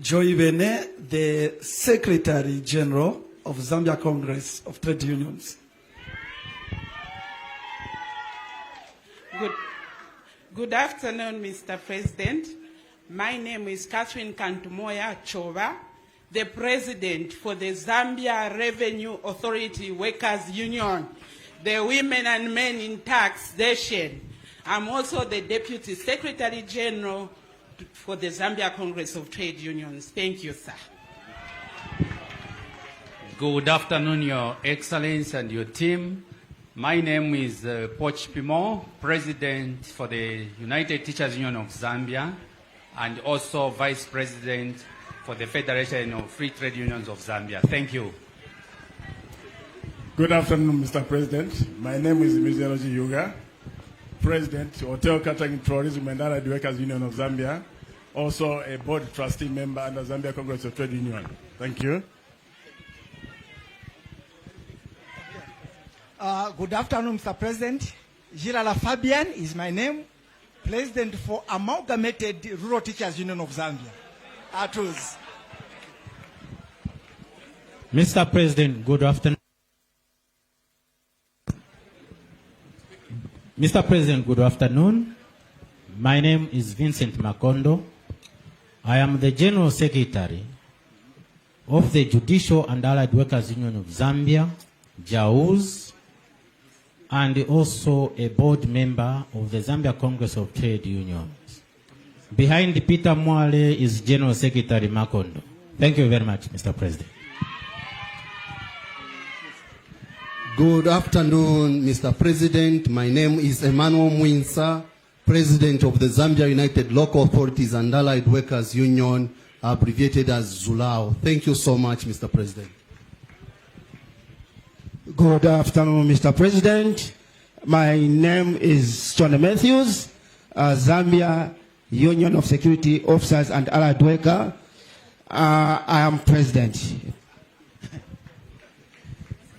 Joy Bene, the Secretary General of Zambia Congress of Trade Unions. Good afternoon, Mr. President. My name is Catherine Kantumoya Chova, the President for the Zambia Revenue Authority Workers Union, the Women and Men in Taxation. I'm also the Deputy Secretary General for the Zambia Congress of Trade Unions. Thank you, sir. Good afternoon, Your Excellency and your team. My name is Poch Pimo, President for the United Teachers Union of Zambia, and also Vice President for the Federation of Free Trade Unions of Zambia. Thank you. Good afternoon, Mr. President. My name is Mizeroji Yuga, President, Hotel Catering Tourism and Allied Workers Union of Zambia, also a board trustee member under Zambia Congress of Trade Union. Thank you. Good afternoon, Mr. President. Gilala Fabian is my name, President for Amalgamated Rural Teachers Union of Zambia. Atus. Mr. President, good afternoon. Mr. President, good afternoon. My name is Vincent Makondo. I am the General Secretary of the Judicial and Allied Workers Union of Zambia, JAUZ, and also a board member of the Zambia Congress of Trade Unions. Behind Peter Mwale is General Secretary Makondo. Thank you very much, Mr. President. Good afternoon, Mr. President. My name is Emmanuel Mwinsa, President of the Zambia United Local Authorities and Allied Workers Union, abbreviated as ZULAO. Thank you so much, Mr. President. Good afternoon, Mr. President. My name is John Matthews, Zambia Union of Security Officers and Allied Workers. I am President.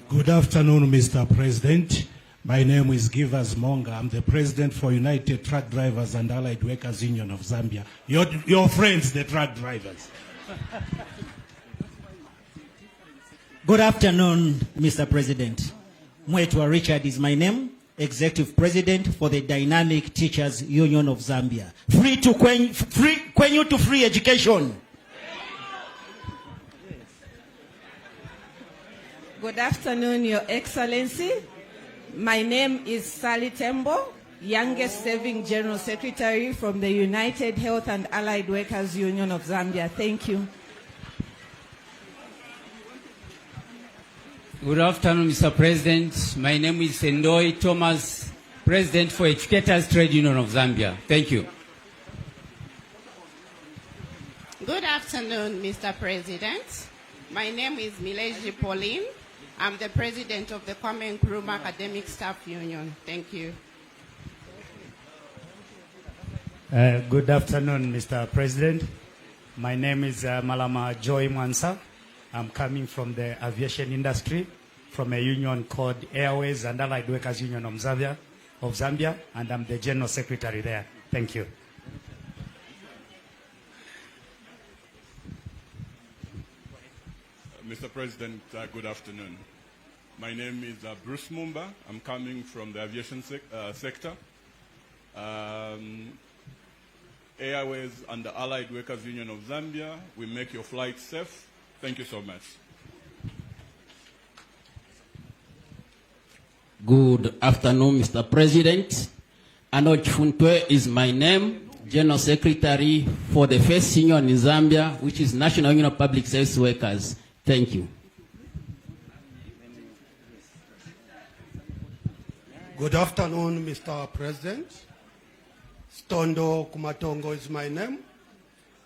Good afternoon, Mr. President. My name is Givers Monga. I'm the President for United Truck Drivers and Allied Workers Union of Zambia. Your friends, the truck drivers. Good afternoon, Mr. President. Mwetwa Richard is my name, Executive President for the Dynamic Teachers Union of Zambia. Free Kwenyu to free education. Good afternoon, Your Excellency. My name is Sally Tembo, youngest serving General Secretary from the United Health and Allied Workers Union of Zambia. Thank you. Good afternoon, Mr. President. My name is Sendoi Thomas, President for Educators Trade Union of Zambia. Thank you. Good afternoon, Mr. President. My name is Mileji Pauline. I'm the President of the Kwame Nkrumah Academic Staff Union. Thank you. Good afternoon, Mr. President. My name is Malama Joy Mwansa. I'm coming from the aviation industry, from a union called Airways and Allied Workers Union of Zambia, and I'm the General Secretary there. Thank you. Mr. President, good afternoon. My name is Bruce Mumba. I'm coming from the aviation sector. Airways and the Allied Workers Union of Zambia, we make your flight safe. Thank you so much. Good afternoon, Mr. President. Anoj Funtwe is my name, General Secretary for the first union in Zambia, which is National Union of Public Service Workers. Thank you. Good afternoon, Mr. President. Stondo Kumatongo is my name.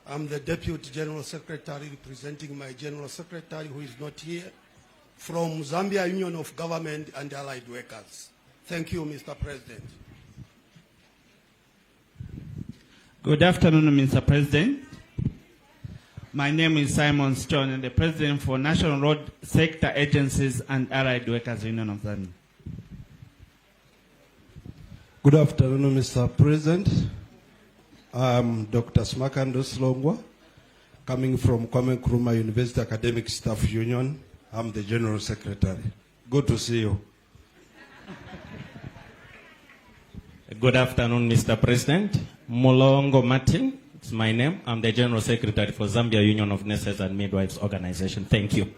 I'm the Deputy General Secretary representing my General Secretary, who is not here, from Zambia Union of Government and Allied Workers. Thank you, Mr. President. Good afternoon, Mr. President. My name is Simon Stone, and the President for National Road Sector Agencies and Allied Workers Union of Zambia. Good afternoon, Mr. President. I'm Dr. Smakando Slongwa, coming from Kwame Nkrumah University Academic Staff Union. I'm the General Secretary. Good to see you. Good afternoon, Mr. President. Molongo Martin is my name. I'm the General Secretary for Zambia Union of Nurses and Midwives Organization. Thank you.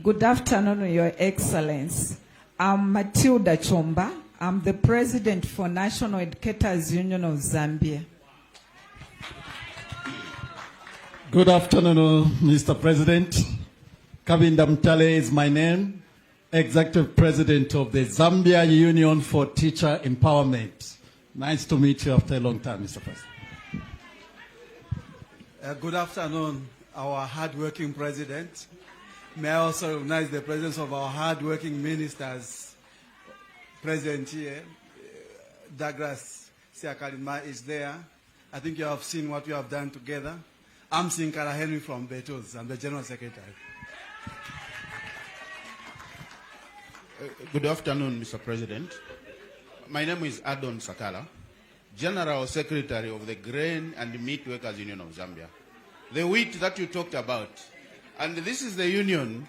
Good afternoon, Your Excellency. I'm Matilda Chomba. I'm the President for National Educators Union of Zambia. Good afternoon, Mr. President. Kabinda Mtale is my name, Executive President of the Zambia Union for Teacher Empowerment. Nice to meet you after a long time, Mr. President. Good afternoon, our hard-working President. May I also recognize the presence of our hard-working ministers present here. Douglas Siakalima is there. I think you have seen what we have done together. I'm Sinkara Henry from Betos. I'm the General Secretary. Good afternoon, Mr. President. My name is Adon Sakala, General Secretary of the Grain and Meat Workers Union of Zambia. The wheat that you talked about, and this is the union,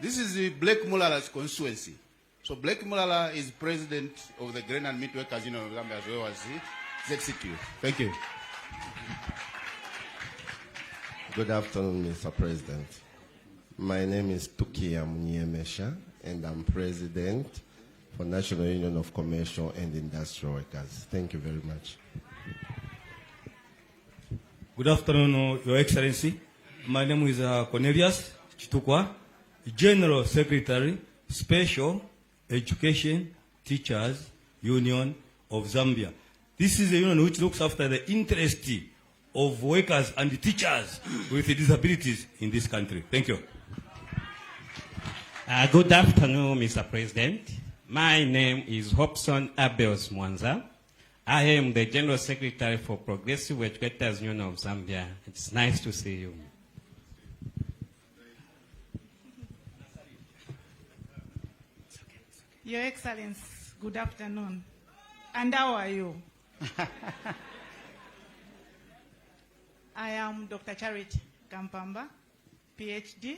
this is the Black Mulala's constituency. So Black Mulala is president of the Grain and Meat Workers Union of Zambia as well as the ZCQ. Thank you. Good afternoon, Mr. President. My name is Tukia Muniemesha, and I'm president for National Union of Commercial and Industrial Workers. Thank you very much. Good afternoon, Your Excellency. My name is Cornelius Chitukwa, General Secretary, Special Education Teachers Union of Zambia. This is a union which looks after the interest of workers and teachers with disabilities in this country. Thank you. Good afternoon, Mr. President. My name is Hobson Abels Mwanza. I am the General Secretary for Progressive Educators Union of Zambia. It's nice to see you. Your Excellency, good afternoon. And how are you? I am Dr. Charity Kampamba, PhD.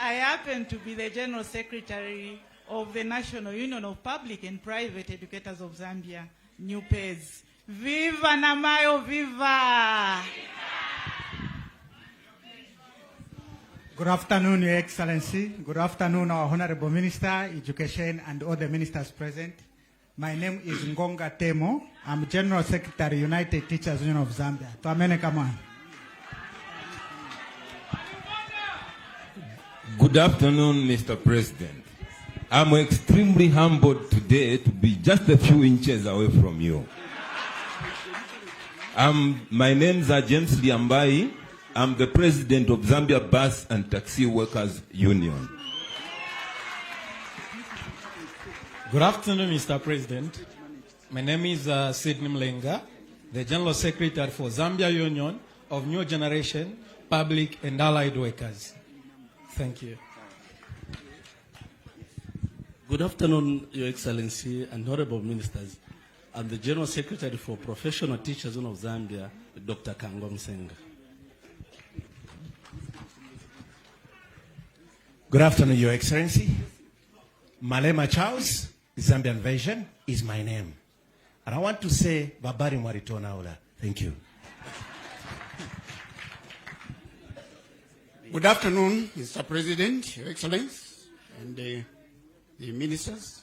I happen to be the General Secretary of the National Union of Public and Private Educators of Zambia, NUPEZ. Viva Namayo, viva! Good afternoon, Your Excellency. Good afternoon, our Honorable Minister, Education, and all the ministers present. My name is Ngonga Temo. I'm General Secretary, United Teachers Union of Zambia. Tuamene kama. Good afternoon, Mr. President. I'm extremely humbled today to be just a few inches away from you. My name is James Liambai. I'm the president of Zambia Bus and Taxi Workers Union. Good afternoon, Mr. President. My name is Sidney Mlenga, the General Secretary for Zambia Union of New Generation Public and Allied Workers. Thank you. Good afternoon, Your Excellency and Honorable Ministers. I'm the General Secretary for Professional Teachers Union of Zambia, Dr. Kangwa Msenga. Good afternoon, Your Excellency. Malema Charles, Zambian version, is my name. And I want to say, Babari Mwaritona Ola. Thank you. Good afternoon, Mr. President, Your Excellency, and the ministers.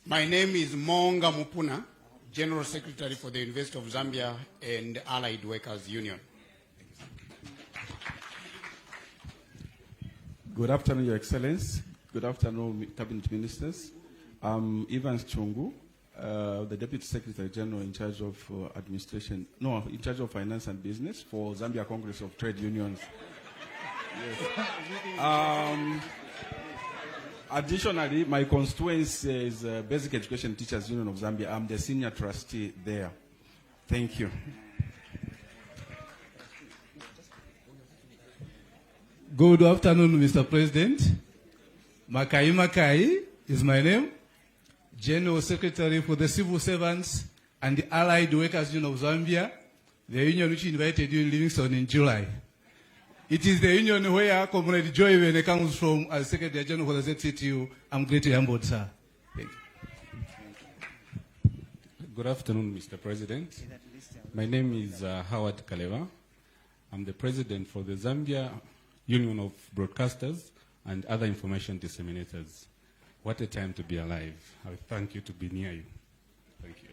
My name is Monga Mupuna, General Secretary for the University of Zambia and Allied Workers Union. Good afternoon, Your Excellency. Good afternoon, Cabinet Ministers. I'm Evans Chungu, the Deputy Secretary General in charge of in charge of Finance and Business for Zambia Congress of Trade Unions. Yes. Additionally, my constituency is Basic Education Teachers Union of Zambia. I'm the senior trustee there. Thank you. Good afternoon, Mr. President. Makai Makai is my name. General Secretary for the Civil Servants and the Allied Workers Union of Zambia, the union which invited you in Livingston in July. It is the union where Comrade Joy when it comes from as Secretary General for the ZCTU. I'm greatly humbled, sir. Thank you. Good afternoon, Mr. President. My name is Howard Kaleva. I'm the president for the Zambia Union of Broadcasters and other information disseminators. What a time to be alive. I thank you to be near you. Thank you.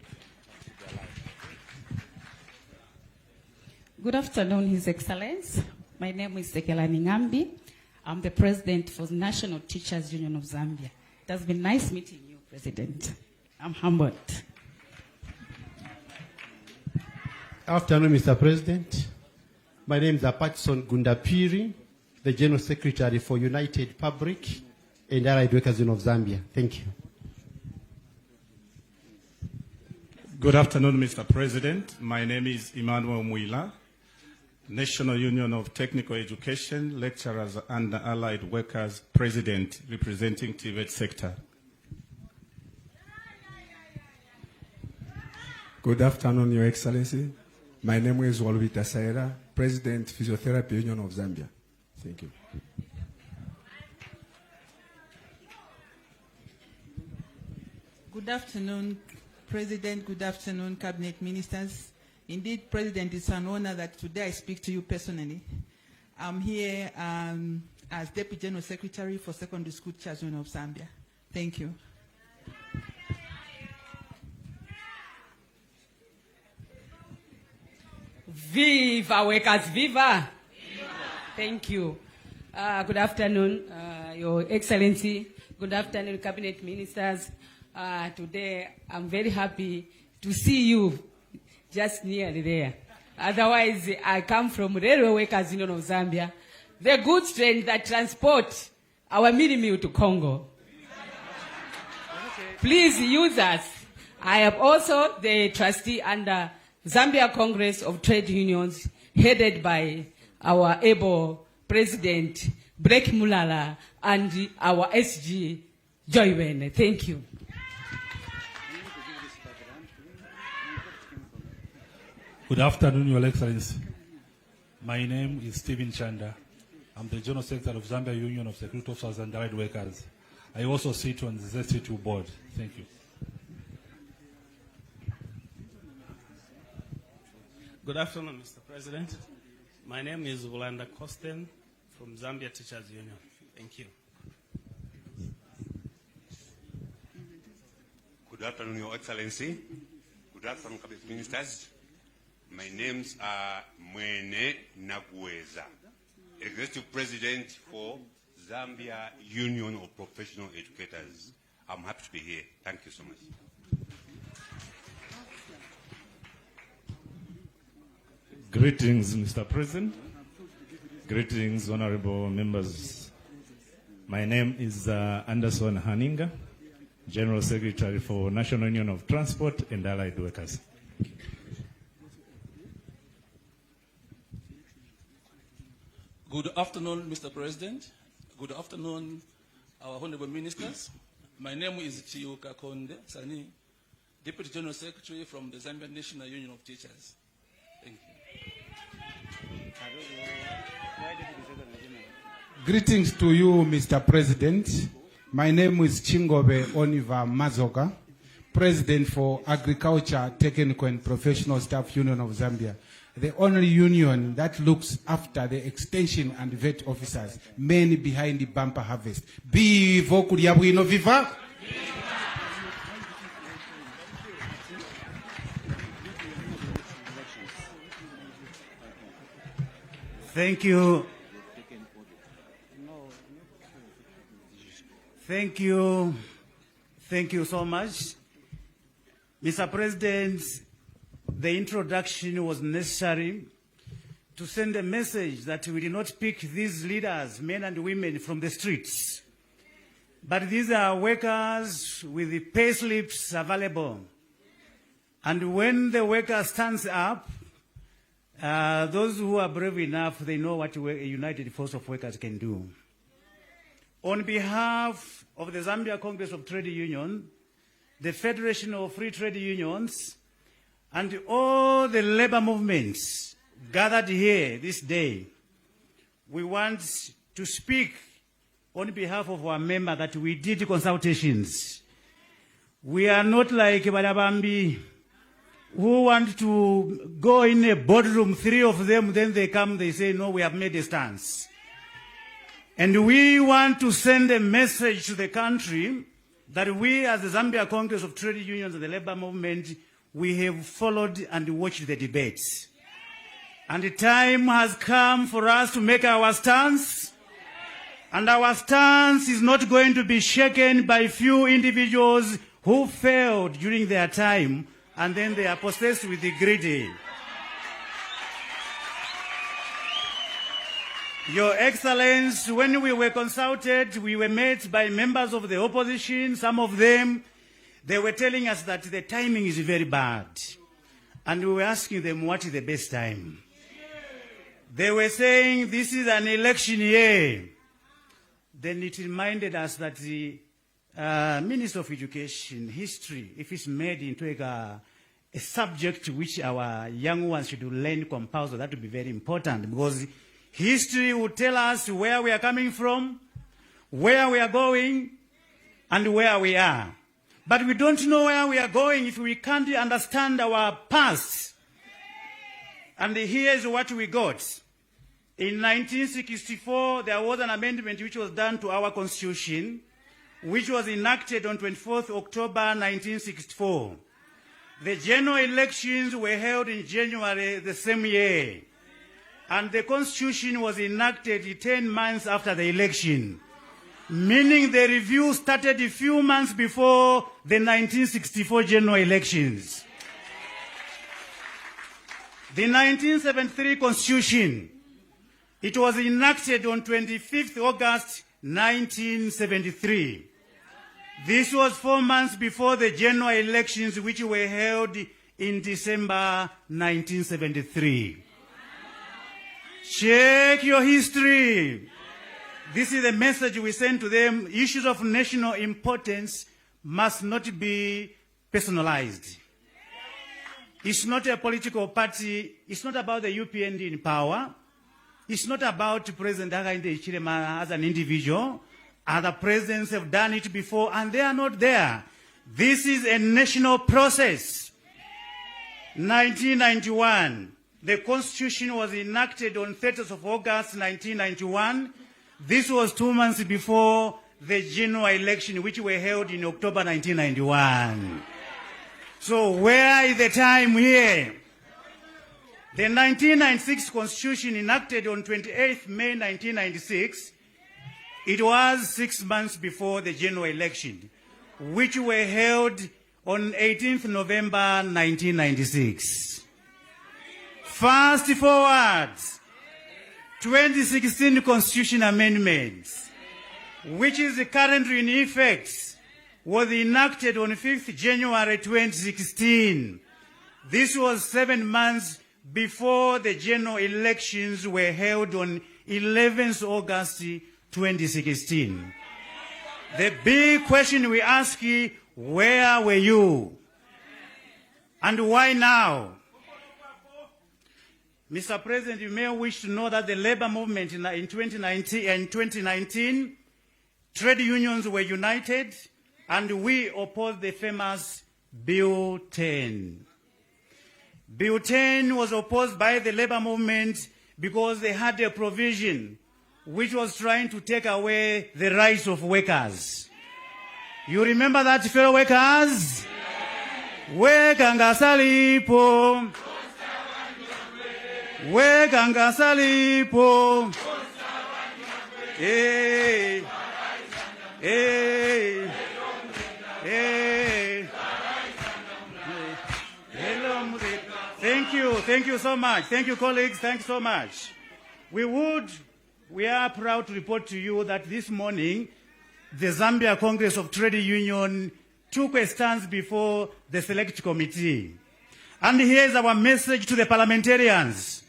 Good afternoon, His Excellency. My name is Sekelani Ngambi. I'm the president for the National Teachers Union of Zambia. It has been nice meeting you, President. I'm humbled. Afternoon, Mr. President. My name is Apatson Gundapiri, the General Secretary for United Public and Allied Workers Union of Zambia. Thank you. Good afternoon, Mr. President. My name is Emmanuel Muila, National Union of Technical Education, Lecturers and Allied Workers President, representing TVET sector. Good afternoon, Your Excellency. My name is Walwita Saira, President, Physiotherapy Union of Zambia. Thank you. Good afternoon, President. Good afternoon, Cabinet Ministers. Indeed, President, it's an honor that today I speak to you personally. I'm here as Deputy General Secretary for Secondary School Teachers Union of Zambia. Thank you. Viva workers, viva! Thank you. Good afternoon, Your Excellency. Good afternoon, Cabinet Ministers. Today, I'm very happy to see you just nearly there. Otherwise, I come from Railway Workers Union of Zambia, the goods train that transport our mini meal to Congo. Please use us. I am also the trustee under Zambia Congress of Trade Unions, headed by our able President Brek Mulala and our SG Joywen. Thank you. Good afternoon, Your Excellency. My name is Stephen Chanda. I'm the General Secretary of Zambia Union of Security Officers and Allied Workers. I also sit on the ZCT board. Thank you. Good afternoon, Mr. President. My name is Ulanda Kosten from Zambia Teachers Union. Thank you. Good afternoon, Your Excellency. Good afternoon, Cabinet Ministers. My names are Mwene Nagweza, Executive President for Zambia Union of Professional Educators. I'm happy to be here. Thank you so much. Greetings, Mr. President. Greetings, honorable members. My name is Anderson Haninga, General Secretary for National Union of Transport and Allied Workers. Good afternoon, Mr. President. Good afternoon, our honorable ministers. My name is Chiuka Konde Sani, Deputy General Secretary from the Zambian National Union of Teachers. Thank you. Greetings to you, Mr. President. My name is Chingobe Oniva Mazoka, President for Agriculture, Technical and Professional Staff Union of Zambia, the only union that looks after the extension and vet officers, mainly behind the bumper harvest. Vivo Kuriabuino Viva! Thank you. Thank you. Thank you so much. Mr. President, the introduction was necessary to send a message that we did not pick these leaders, men and women, from the streets. But these are workers with the pay slips available. And when the worker stands up, those who are brave enough, they know what a united force of workers can do. On behalf of the Zambia Congress of Trade Union, the Federation of Free Trade Unions, and all the labor movements gathered here this day, we want to speak on behalf of our member that we did consultations. We are not like Badabambi, who want to go in a boardroom, 3 of them, then they come, they say, no, we have made a stance. And we want to send a message to the country that we, as the Zambia Congress of Trade Unions and the labor movement, we have followed and watched the debates. And the time has come for us to make our stance. And our stance is not going to be shaken by few individuals who failed during their time, and then they are possessed with the greedy. Your Excellency, when we were consulted, we were met by members of the opposition. Some of them, they were telling us that the timing is very bad. And we were asking them what is the best time. They were saying this is an election year. Then it reminded us that the Minister of Education, history, if it's made into a subject which our young ones should learn compulsory, that would be very important, because history will tell us where we are coming from, where we are going, and where we are. But we don't know where we are going if we can't understand our past. And here's what we got. In 1964, there was an amendment which was done to our Constitution, which was enacted on 24th October 1964. The general elections were held in January the same year. And the Constitution was enacted 10 months after the election, meaning the review started a few months before the 1964 general elections. The 1973 Constitution, it was enacted on 25th August 1973. This was 4 months before the general elections, which were held in December 1973. Check your history. This is the message we send to them. Issues of national importance must not be personalized. It's not a political party. It's not about the UPND in power. It's not about President Hichilema as an individual. Other presidents have done it before, and they are not there. This is a national process. 1991, the Constitution was enacted on 30th of August 1991. This was 2 months before the general election, which were held in October 1991. So where is the time here? The 1996 Constitution enacted on 28th May 1996, it was 6 months before the general election, which were held on 18th November 1996. Fast forward, 2016 Constitution Amendments, which is currently in effect, was enacted on 5th January 2016. This was 7 months before the general elections were held on 11th August 2016. The big question we ask is, where were you? And why now? Mr. President, you may wish to know that the labor movement in 2019, trade unions were united, and we opposed the famous Bill 10. Bill 10 was opposed by the labor movement because they had a provision which was trying to take away the rights of workers. You remember that, fellow workers? Wekanga salipo. Wekanga salipo. Hey. Hey. Hey. Thank you so much. Thank you, colleagues. Thanks so much. We are proud to report to you that this morning, the Zambia Congress of Trade Union took a stance before the Select Committee. And here's our message to the parliamentarians.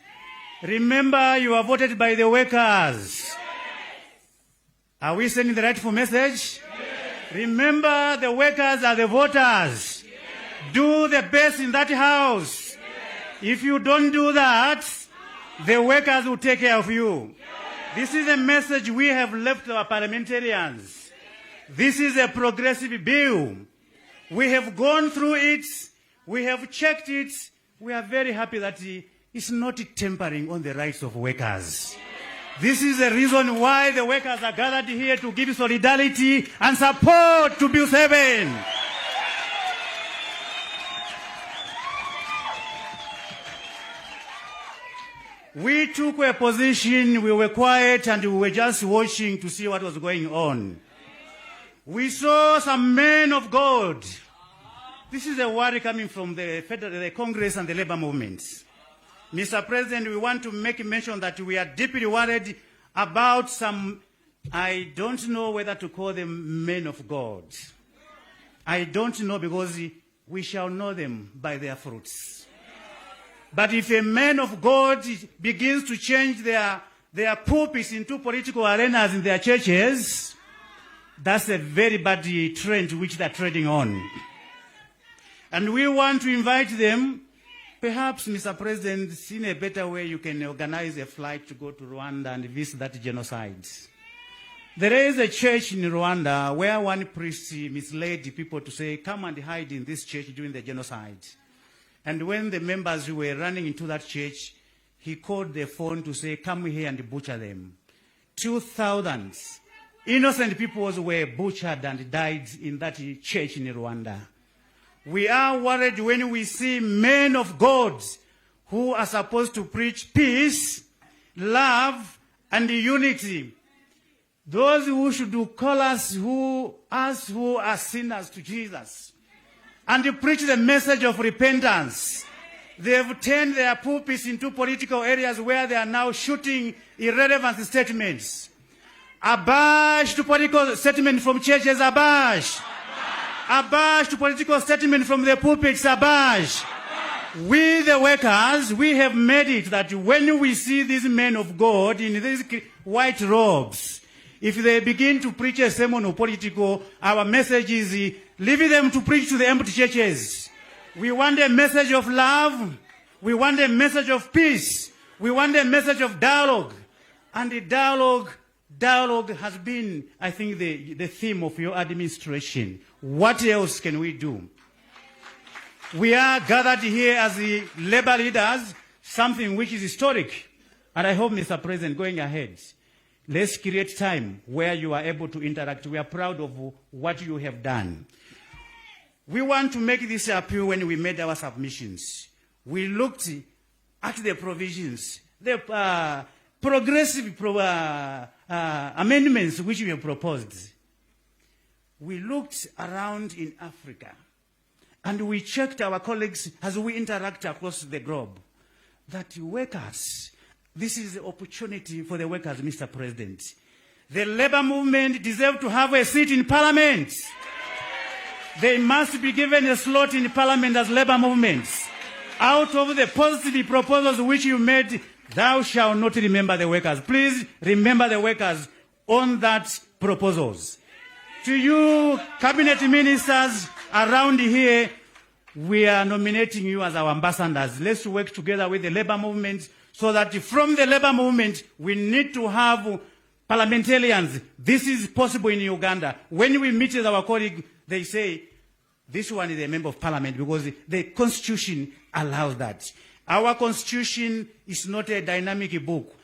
Remember, you are voted by the workers. Are we sending the rightful message? Remember, the workers are the voters. Do the best in that house. If you don't do that, the workers will take care of you. This is a message we have left our parliamentarians. This is a progressive bill. We have gone through it. We have checked it. We are very happy that it's not tampering on the rights of workers. This is the reason why the workers are gathered here to give solidarity and support to Bill 7. We took a position, we were quiet, and we were just watching to see what was going on. We saw some men of God. This is a worry coming from the Congress and the labor movements. Mr. President, we want to make mention that we are deeply worried about some, I don't know whether to call them men of God. I don't know, because we shall know them by their fruits. But if a man of God begins to change their pulpits into political arenas in their churches, that's a very bad trend which they're treading on. And we want to invite them, perhaps, Mr. President, in a better way, you can organize a flight to go to Rwanda and visit that genocide. There is a church in Rwanda where one priest misled people to say, come and hide in this church during the genocide. And when the members were running into that church, he called the phone to say, come here and butcher them. 2,000 innocent people were butchered and died in that church in Rwanda. We are worried when we see men of God who are supposed to preach peace, love, and unity. Those who should call us who are sinners to Jesus and preach the message of repentance. They have turned their pulpits into political areas where they are now shooting irrelevant statements. Abash to political statement from churches, abash. Abash to political statement from the pulpits, abash. We, the workers, we have made it that when we see these men of God in these white robes, if they begin to preach a sermon of political, our message is leave them to preach to the empty churches. We want a message of love. We want a message of peace. We want a message of dialogue. And the dialogue has been, I think, the theme of your administration. What else can we do? We are gathered here as the labor leaders, something which is historic. And I hope, Mr. President, going ahead, let's create time where you are able to interact. We are proud of what you have done. We want to make this appeal when we made our submissions. We looked at the provisions, the progressive amendments which we have proposed. We looked around in Africa and we checked our colleagues as we interact across the globe that workers, this is the opportunity for the workers, Mr. President. The labor movement deserves to have a seat in parliament. They must be given a slot in parliament as labor movements. Out of the positive proposals which you made, thou shalt not remember the workers. Please remember the workers on that proposals. To you, cabinet ministers around here, we are nominating you as our ambassadors. Let's work together with the labor movement so that from the labor movement, we need to have parliamentarians. This is possible in Uganda. When we meet with our colleague, they say, this one is a member of parliament because the constitution allows that. Our constitution is not a dynamic book.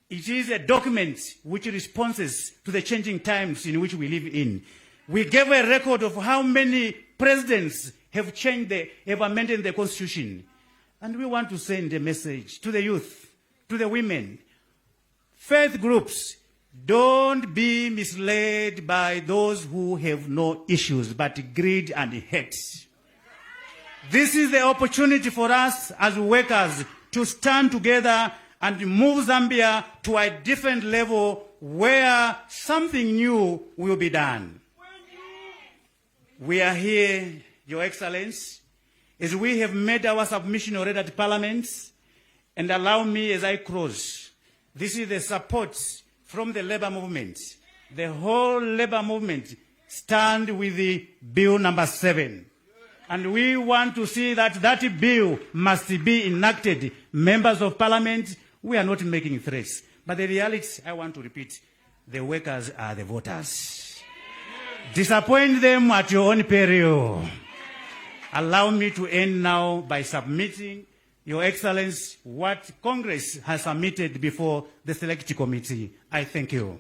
It is a document which responds to the changing times in which we live in. We gave a record of how many presidents have have amended the constitution. And we want to send a message to the youth, to the women, faith groups. Don't be misled by those who have no issues, but greed and hate. This is the opportunity for us as workers to stand together and move Zambia to a different level where something new will be done. We are here, Your Excellency, as we have made our submission already at Parliament, and allow me as I close. This is the support from the labor movement. The whole labor movement stand with the bill number 7. And we want to see that that bill must be enacted. Members of parliament, we are not making threats. But the reality, I want to repeat, the workers are the voters. Disappoint them at your own peril. Allow me to end now by submitting, Your Excellency, what Congress has submitted before the Select Committee. I thank you.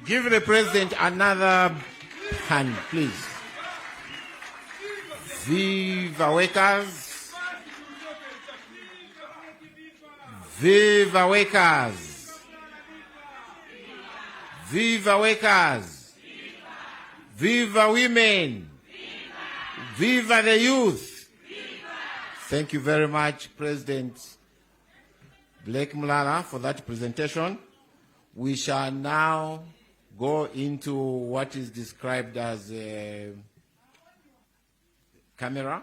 Give the President another hand, please. Viva workers. Viva workers. Viva workers. Viva women. Viva the youth. Thank you very much, President Blake Mulala, for that presentation. We shall now go into what is described as a camera.